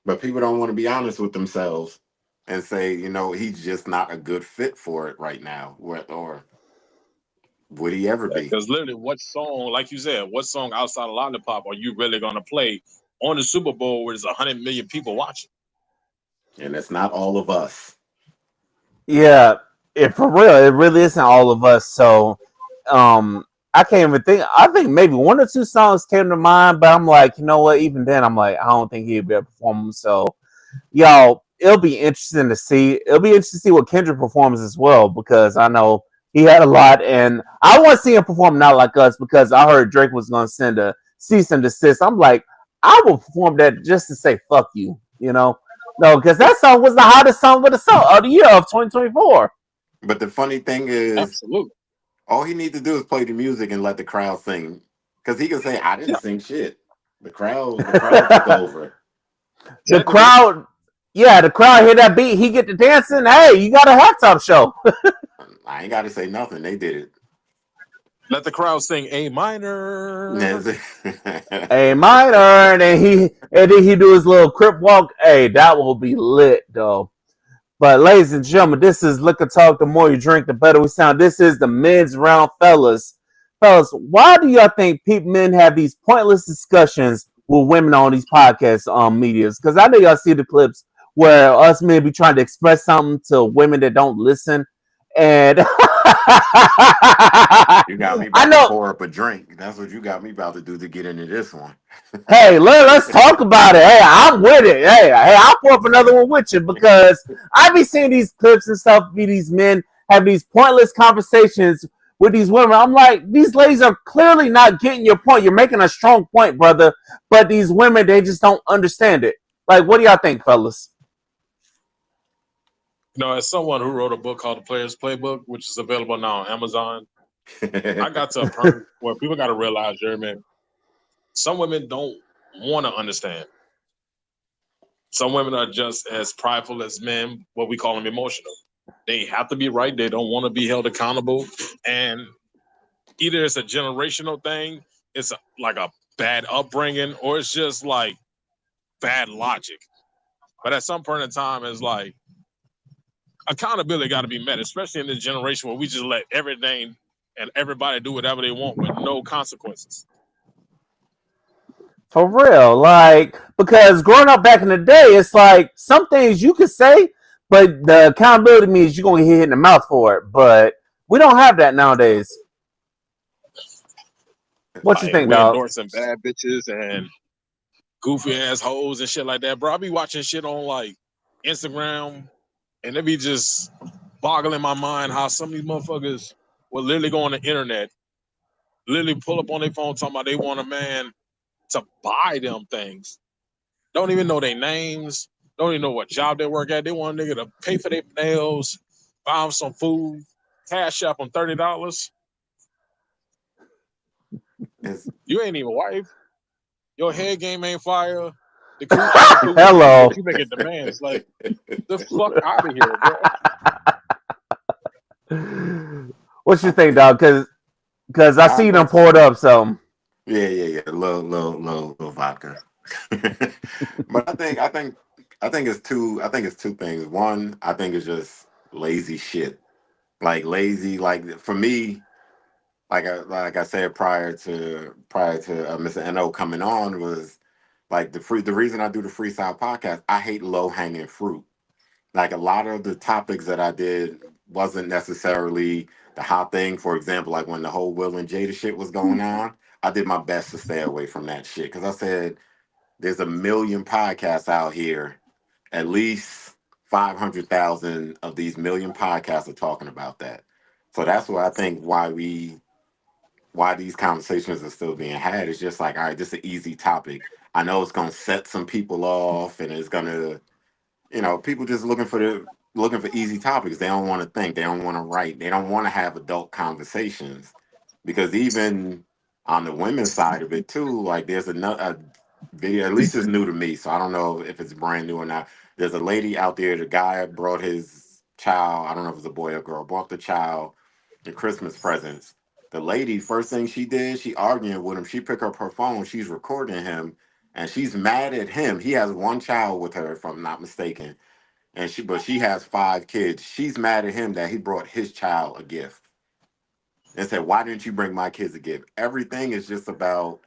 But people don't want to be honest with themselves and say, he's just not a good fit for it right now. Or would he ever be? Because literally, what song, like you said, what song outside of Lollipop are you really gonna play on the Super Bowl where there's 100 million people watching? And it's not all of us. Yeah, for real, it really isn't all of us. So, I can't even think. I think maybe one or two songs came to mind, but I'm like, you know what? Even then, I'm like, I don't think he'd be able to perform them. So, y'all, it'll be interesting to see. It'll be interesting to see what Kendrick performs as well, because I know he had a lot, and I want to see him perform Not Like Us because I heard Drake was going to send a cease and desist. I'm like, I will perform that just to say fuck you, No, because that song was the hottest song of the year of 2024. But the funny thing is, Absolutely. all he needs to do is play the music and let the crowd sing. Because he can say, I didn't sing shit. The crowd took over. The crowd hear that beat, he get to dancing. Hey, you got a halftime show. I ain't got to say nothing. They did it. Let the crowd sing A minor. A minor, and then he do his little crip walk. Hey, that will be lit though. But ladies and gentlemen, this is Liquor Talk. The more you drink, the better we sound. This is the men's round, fellas. Fellas, why do y'all think men have these pointless discussions with women on these podcasts medias? Because I know y'all see the clips where us men be trying to express something to women that don't listen. And you got me about to pour up a drink. That's what you got me about to do to get into this one. Hey, let's talk about it. Hey, I'm with it. Hey, I'll pour up another one with you because I be seeing these clips and stuff. Be these men have these pointless conversations with these women. I'm like, these ladies are clearly not getting your point. You're making a strong point, brother, but these women, they just don't understand it. Like, what do y'all think, fellas? As someone who wrote a book called The Player's Playbook, which is available now on Amazon, I got to a point where people got to realize, Jeremy, some women don't want to understand. Some women are just as prideful as men, what we call them emotional. They have to be right. They don't want to be held accountable. And either it's a generational thing, it's like a bad upbringing, or it's just like bad logic. But at some point in time, it's like accountability got to be met, especially in this generation where we just let everything and everybody do whatever they want with no consequences. For real, like, because growing up back in the day, it's like some things you could say, but the accountability means you're going to get hit in the mouth for it. But we don't have that nowadays. What you think, we're dog? endorsing bad bitches and goofy ass hoes and shit like that, bro. I be watching shit on like Instagram, and it be just boggling my mind how some of these motherfuckers will literally go on the internet, literally pull up on their phone talking about they want a man to buy them things. Don't even know their names. Don't even know what job they work at. They want a nigga to pay for their nails, buy them some food, cash up them $30. You ain't even wife. Your head game ain't fire. The Hello. You making demands like the fuck out of here, bro. What you think, dog? Because I see them poured up. So yeah, little vodka. But I think it's two. I think it's two things. One, I think it's just lazy shit. Like lazy. Like for me, like I said prior to Mr. No coming on was like the reason I do the freestyle podcast. I hate low hanging fruit. Like a lot of the topics that I did wasn't necessarily the hot thing. For example, like when the whole Will and Jada shit was going on, I did my best to stay away from that shit because I said there's a million podcasts out here. At least 500,000 of these million podcasts are talking about that. So that's what I think why these conversations are still being had. It's just like, all right, this is an easy topic. I know it's gonna set some people off, and it's gonna, people just looking for easy topics. They don't want to think. They don't want to write. They don't want to have adult conversations because even on the women's side of it too, like there's a video. At least it's new to me, so I don't know if it's brand new or not. There's a lady out there. The guy brought his child. I don't know if it was a boy or girl. Brought the child the Christmas presents. The lady, first thing she did, she arguing with him. She picked up her phone. She's recording him, and she's mad at him. He has one child with her, if I'm not mistaken, and but she has 5 kids. She's mad at him that he brought his child a gift and said, "Why didn't you bring my kids a gift?" Everything is just about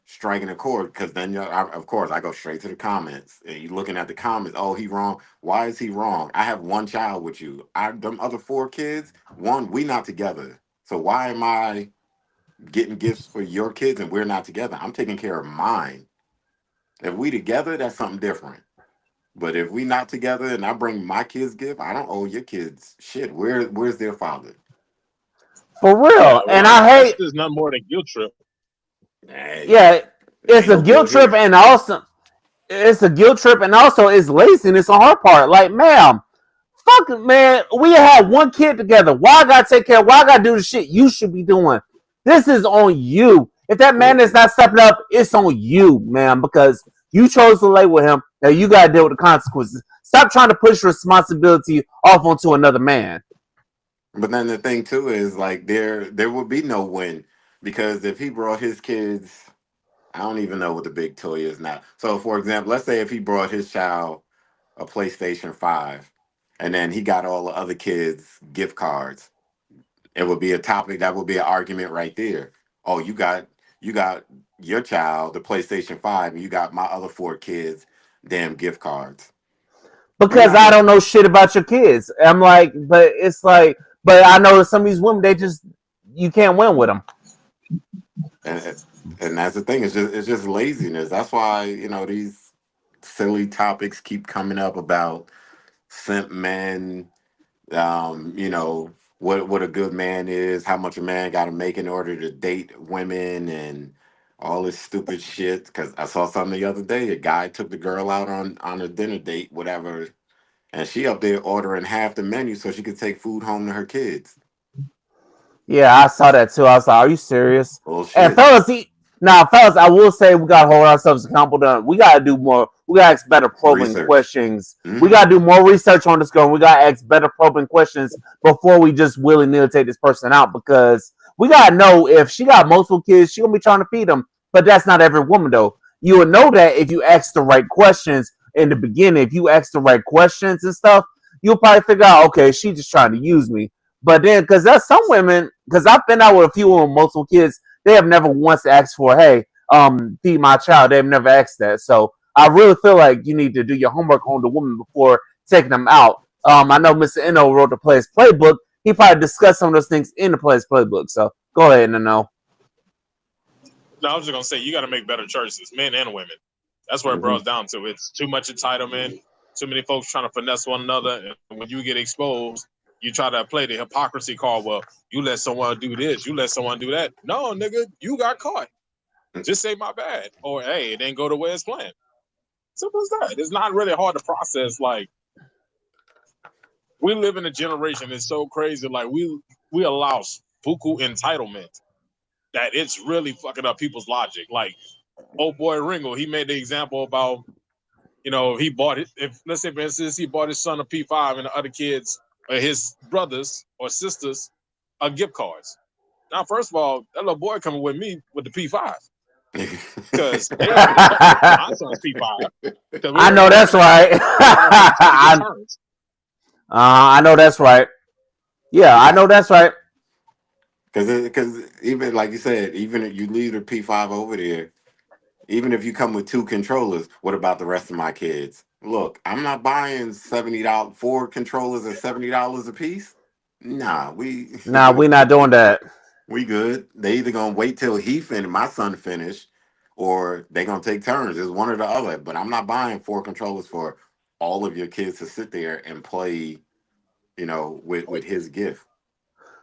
striking a chord because then of course I go straight to the comments. And you looking at the comments, oh, he wrong. Why is he wrong? I have one child with you. Them other 4 kids, one, we not together. So why am I getting gifts for your kids and we're not together? I'm taking care of mine. If we together, that's something different. But if we not together and I bring my kids gift, I don't owe your kids shit. Where's their father? For real. Yeah, And well, I that's hate, just nothing more than guilt trip. Hey, yeah, it's ain't a no guilt guilt trip, here. and also it's a guilt trip, and also it's laziness on her part. Like, ma'am, fuck it, man. We had one kid together. Why I gotta take care? Why I gotta do the shit you should be doing? This is on you. If that man is not stepping up, it's on you, man, because you chose to lay with him. Now you gotta deal with the consequences. Stop trying to push responsibility off onto another man. But then the thing too is like there would be no win because if he brought his kids, I don't even know what the big toy is now. So for example, let's say if he brought his child a PlayStation 5 and then he got all the other kids gift cards, it would be a topic that would be an argument right there. Oh, you got your child the PlayStation 5 and you got my other 4 kids damn gift cards. You're Because not I gonna don't know shit about your kids. I'm like, but it's like, but I know that some of these women, they just, you can't win with them. and and that's the thing. It's just laziness. That's why these silly topics keep coming up about simp men. What a good man is, how much a man got to make in order to date women, and all this stupid shit. Because I saw something the other day. A guy took the girl out on a dinner date, whatever, and she up there ordering half the menu so she could take food home to her kids. Yeah, I saw that too. I was like, are you serious? And Bullshit. fellas, fellas, I will say we gotta hold ourselves accountable. We gotta do more. We gotta ask better probing Research. questions. We Hmm. gotta do more research on this girl. We gotta ask better probing questions before we just willy nilly take this person out, because we gotta know if she got multiple kids, she gonna be trying to feed them. But that's not every woman though. You would know that if you ask the right questions in the beginning. If you ask the right questions and stuff, you'll probably figure out, okay, she just trying to use me. But then, because there's some women, because I've been out with a few with multiple kids, they have never once asked for, hey, feed my child. They've never asked that. So I really feel like you need to do your homework on the woman before taking them out. I know Mr. Eno wrote the Players Playbook. He probably discussed some of those things in the Players Playbook. So go ahead, Eno. No, I was just gonna say you got to make better choices, men and women. That's where it Hmm. boils down to. It's too much entitlement, too many folks trying to finesse one another, and when you get exposed, you try to play the hypocrisy card. Well, you let someone do this, you let someone do that. No, nigga, you got caught. Just say my bad, or hey, it didn't go the way it's planned. Simple as that. It's not really hard to process. Like we live in a generation that's so crazy. Like we allow buku entitlement that it's really fucking up people's logic. Like old boy Ringold, he made the example about, he bought it. If let's say for instance he bought his son a P5 and the other kids or his brothers or sisters gift cards. Now, first of all, that little boy coming with me with the P5 because they already bought my son's P5 because we I already know know that's right. how many trying to get turns. I know that's right. Yeah, I know that's right. Because even like you said, even if you leave the P5 over there, even if you come with 2 controllers, what about the rest of my kids? Look, I'm not buying $70 4 controllers at $70 a piece. Nah, we Nah, we're not doing that. We good. They either gonna wait till my son finish, or they gonna take turns. It's one or the other. But I'm not buying 4 controllers for all of your kids to sit there and play, with his gift.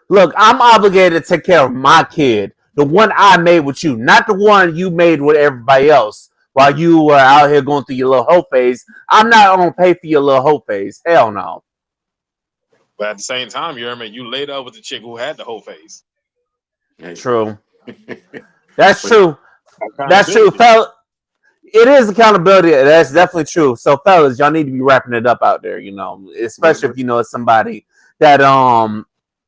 Look, I'm obligated to take care of my kid, the one I made with you, not the one you made with everybody else while you were out here going through your little hoe phase. I'm not gonna pay for your little hoe phase. Hell no. But at the same time, you remember you laid up with the chick who had the whole face. Hey. True. That's But true. That's true, Accountability. fellas. It is accountability. That's definitely true. So, fellas, y'all need to be wrapping it up out there. Especially if but you know it's somebody that but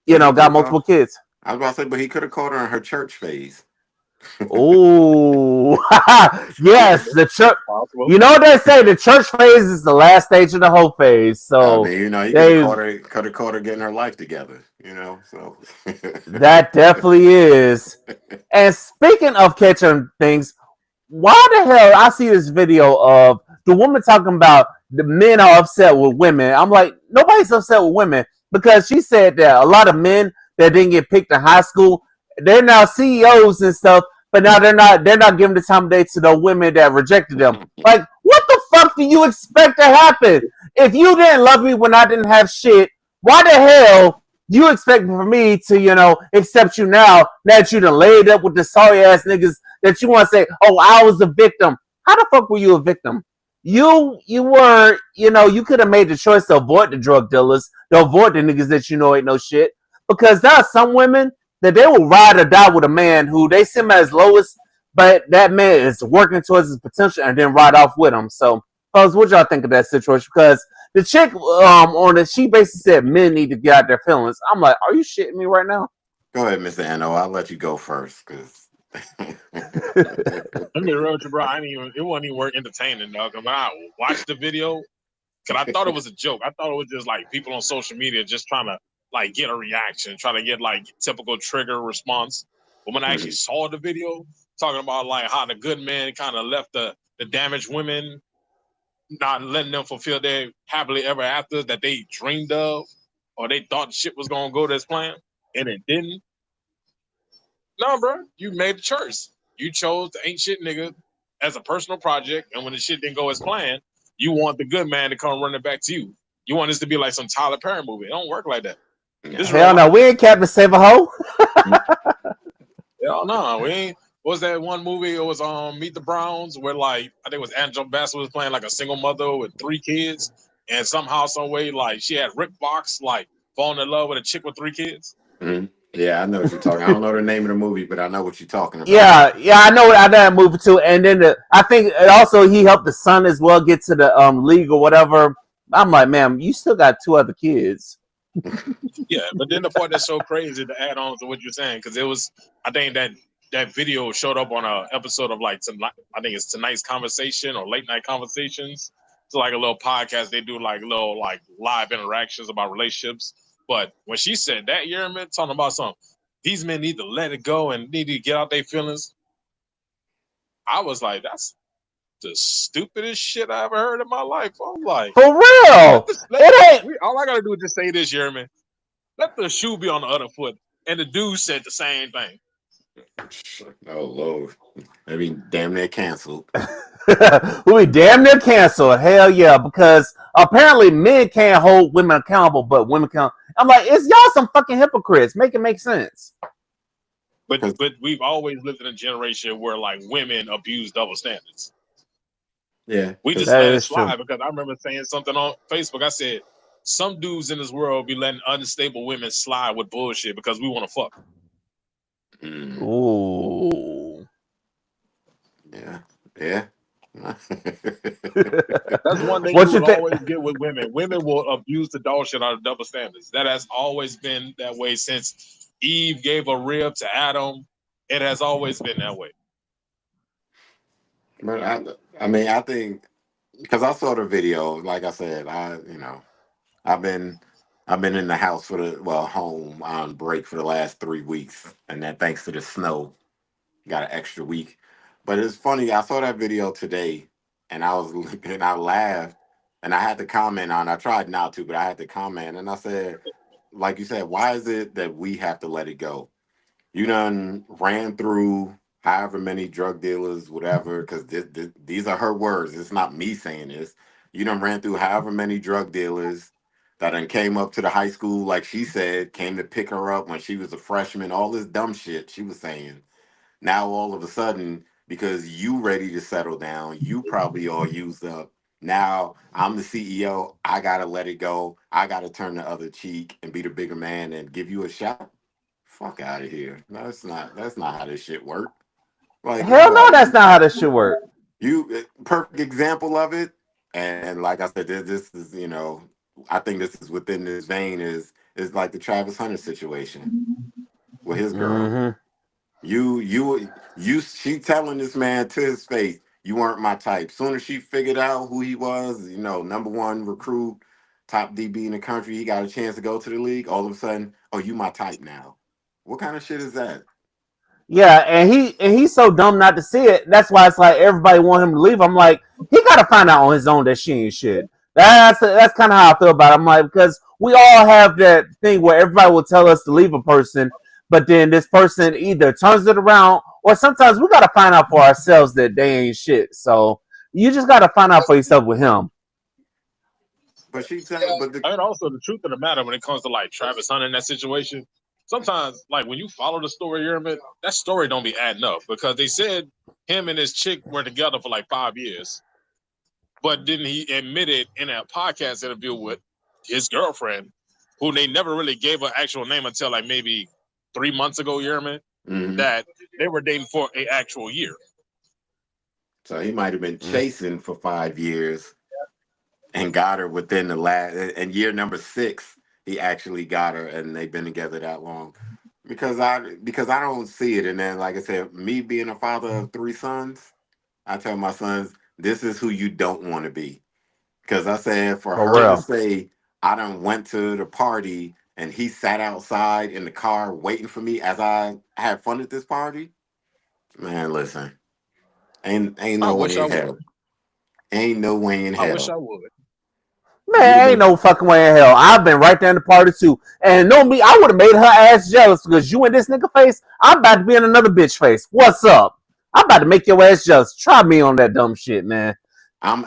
he could got have multiple called. kids. I was about to say, but he could have called her in her church phase. Oh, yes, the church. Possible. You know what they say? The church phase is the last stage of the whole phase. I So mean, he they could have caught her getting her life together. So. that definitely is. And speaking of catching things, why the hell I see this video of the woman talking about the men are upset with women. I'm like, nobody's upset with women because she said that a lot of men that didn't get picked in high school, they're now CEOs and stuff, but now they're not giving the time of day to the women that rejected them. Like, what the fuck do you expect to happen? If you didn't love me when I didn't have shit, why the hell you expect for me to, accept you now that you done laid up with the sorry ass niggas that you want to say, oh, I was a victim. How the fuck were you a victim? You were, you could have made the choice to avoid the drug dealers, to avoid the niggas that ain't no shit. Because there are some women that they will ride or die with a man who they see him as lowest, but that man is working towards his potential and then ride off with him. So, fellas, what y'all think of that situation? Because the chick on it, she basically said men need to get out their feelings. I'm like, are you shitting me right now? Go ahead, Mr. Ano. I'll let you go first, because. Let me be real with you, bro. It wasn't even worth entertaining, dog. When I watched the video, because I thought it was a joke. I thought it was just like people on social media just trying to like get a reaction, trying to get like typical trigger response. But when I actually saw the video, talking about like how the good man kind of left the damaged women, not letting them fulfill their happily ever after that they dreamed of, or they thought shit was gonna go to as planned, and it didn't. No, bro, you made the choice. You chose the ain't shit nigga as a personal project, and when the shit didn't go as planned, you want the good man to come running back to you. You want this to be like some Tyler Perry movie. It don't work like that. This is real Hell no, life. we ain't Captain Save a Hoe. Hell no, we ain't. What was that one movie? It was Meet the Browns, where like I think it was Angela Bassett was playing like a single mother with 3 kids, and somehow, some way, like she had Rick Fox like falling in love with a chick with 3 kids. Mhm. Yeah, I know what you're talking. I don't know the name of the movie, but I know what you're talking about. Yeah, I know that movie too. And then I think also he helped the son as well get to the league or whatever. I'm like, man, you still got 2 other kids. Yeah, but then the part that's so crazy to add on to what you're saying, because it was, I think that video showed up on a episode of like tonight. I think it's Tonight's Conversation or Late Night Conversations. It's like a little podcast. They do like little like live interactions about relationships. But when she said that, you're man talking about something. These men need to let it go and need to get out their feelings. I was like, that's the stupidest shit I ever heard in my life. I'm like, For real, it ain't. all I gotta do is just say this, Jeremy. Let the shoe be on the other foot. And the dude said the same thing. Oh Lord, I mean, damn near canceled. We damn near canceled. Hell yeah, because apparently men can't hold women accountable, but women can. I'm like, it's y'all some fucking hypocrites. Make it make sense. But we've always lived in a generation where like women abuse double standards. Yeah, We just That let it is true. slide because I remember saying something on Facebook. I said, some dudes in this world be letting unstable women slide with bullshit because we want to fuck. Ooh. Yeah, yeah. That's one thing What you you will think? always get with women. Women will abuse the dog shit out of double standards. That has always been that way since Eve gave a rib to Adam. It has always been that way. But I mean, I think because I saw the video, like I said, I've been, I've been in the house home on break for the last 3 weeks, and then thanks to the snow, got an extra week. But it's funny, I saw that video today, and I was and I laughed, and I had to comment on. I tried not to, but I had to comment, and I said, like you said, why is it that we have to let it go? You done ran through however many drug dealers, whatever, because these are her words. It's not me saying this. You done ran through however many drug dealers that done came up to the high school, like she said, came to pick her up when she was a freshman, all this dumb shit she was saying. Now all of a sudden, because you ready to settle down, you probably all used up. Now I'm the CEO. I gotta let it go. I gotta turn the other cheek and be the bigger man and give you a shot. Fuck out of here. That's not how this shit work. Like, Hell no, that's not how this should work. you perfect example of it. And like I said, this is, I think this is within this vein is like the Travis Hunter situation with his girl. Mm-hmm. She telling this man to his face, you weren't my type. Soon as she figured out who he was, number one recruit, top DB in the country, he got a chance to go to the league. All of a sudden, oh, you my type now. What kind of shit is that? Yeah, and he's so dumb not to see it. That's why it's like everybody want him to leave. I'm like, he gotta find out on his own that she ain't shit. That's kind of how I feel about it. I'm like, because we all have that thing where everybody will tell us to leave a person, but then this person either turns it around, or sometimes we gotta find out for ourselves that they ain't shit. So you just gotta find out for yourself with him. But she tell, but the And also the truth of the matter when it comes to like Travis Hunter in that situation, sometimes like when you follow the story, that story don't be adding up because they said him and his chick were together for like 5 years, but then he admitted in a podcast interview with his girlfriend, who they never really gave an actual name until like maybe 3 months ago, Mhm. that they were dating for an actual year. So he might have been Mm. chasing for 5 years and got her within the last, and year number 6 he actually got her, and they've been together that long. Because I don't see it. And then, like I said, me being a father of 3 sons, I tell my sons, this is who you don't want to be. Because I said, for For her to real. say I done went to the party and he sat outside in the car waiting for me as I had fun at this party, man, listen, ain't I no wish way I in would. hell. Ain't no way in I wish hell. I would. You'd have Man, ain't been. no fucking way in hell. I've been right there in the party too. And know me, I would have made her ass jealous because you in this nigga face, I'm about to be in another bitch face. What's up? I'm about to make your ass jealous. Try me on that dumb shit, man. I'm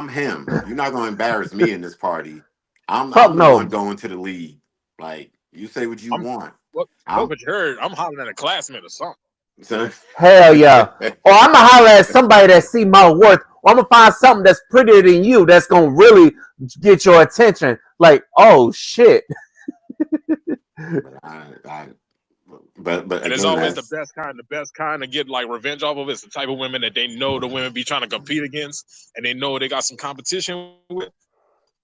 him. You're not gonna embarrass me in this party. I'm Fuck I'm the one no. going to the league. Like, you say what you I'm want. what I'm you heard? I'm hollering at a classmate or something. son. Hell yeah. Or I'm gonna holler at somebody that see my worth. Or I'm gonna find something that's prettier than you that's gonna really get your attention. Like, oh shit. but I but And it's again, always the that's best kind. The best kind to get like revenge off of is the type of women that they know the women be trying to compete against, and they know they got some competition with.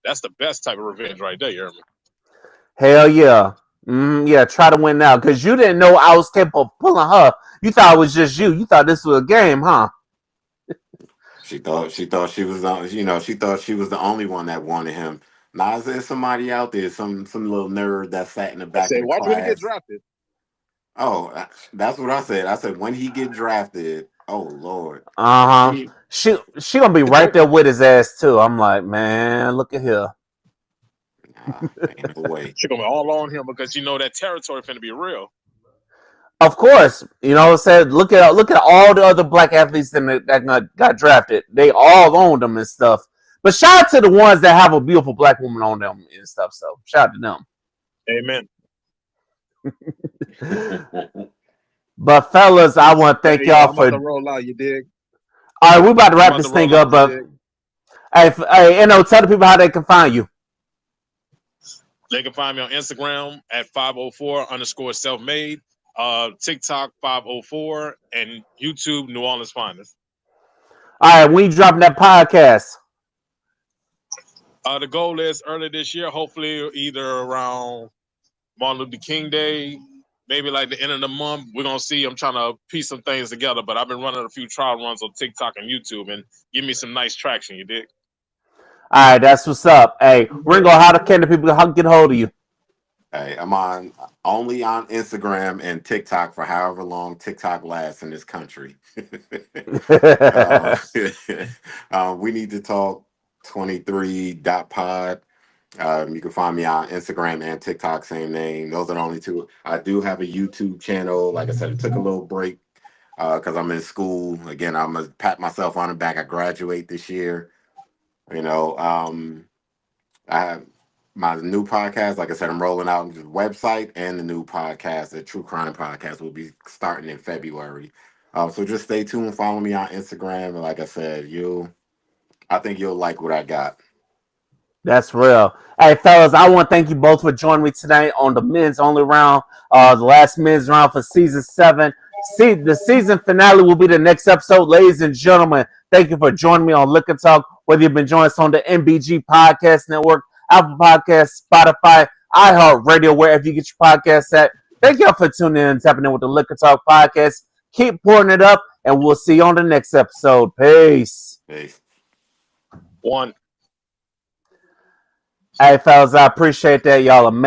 That's the best type of revenge right there. You hear me? Hell yeah. Yeah, try to win now. Cause you didn't know I was capable of pulling her. You thought it was just you. You thought this was a game, huh? she thought she was she thought she was the only one that wanted him. Now there's somebody out there, some little nerd that sat in the I back of say, the watch when he get class. drafted. Oh, that's what I said. I said when he get drafted, oh Lord. Uh-huh. She She gonna be right there with his ass too. I'm like, man, look at here. nah, ain't no way. She gonna be all on him because you know that territory finna be real. Of course, you know what I'm saying. Look at all the other black athletes that got drafted. They all owned them and stuff. But shout out to the ones that have a beautiful black woman on them and stuff. So shout out Amen. to them. But fellas, I want to thank Hey, yo, y'all I'm about for. to roll out. You dig? All right, we about to I'm wrap about to this thing roll out. up. You But dig? hey, tell the people how they can find you. They can find me on Instagram at 504 underscore self-made, TikTok 504, and YouTube New Orleans Finest. All right, when you dropping that podcast. The goal is early this year, hopefully either around Martin Luther King Day, maybe like the end of the month. We're gonna see. I'm trying to piece some things together, but I've been running a few trial runs on TikTok and YouTube, and give me some nice traction. You dig? All right, that's what's up. Hey, Ringo, can the people get a hold of you? Hey, I'm on only on Instagram and TikTok for however long TikTok lasts in this country. uh, we need to talk 23 dot pod. You can find me on Instagram and TikTok, same name. Those are the only two. I do have a YouTube channel. Like I said, it took a little break because I'm in school. Again, I'm going to pat myself on the back. I graduate this year. You know, I have my new podcast. Like I said, I'm rolling out the website and the new podcast, the True Crime Podcast, will be starting in February. So just stay tuned. Follow me on Instagram. And like I said, I think you'll like what I got. That's real. Hey, fellas, I want to thank you both for joining me tonight on the men's only round, the last men's round for season 7. See, the season finale will be the next episode, ladies and gentlemen. Thank you for joining me on Liquor Talk. Whether you've been joining us on the MBG Podcast Network, Apple Podcasts, Spotify, iHeartRadio, wherever you get your podcasts at. Thank y'all for tuning in and tapping in with the Liquor Talk Podcast. Keep pouring it up, and we'll see you on the next episode. Peace. Peace. One. Hey, fellas, I appreciate that. Y'all amazing.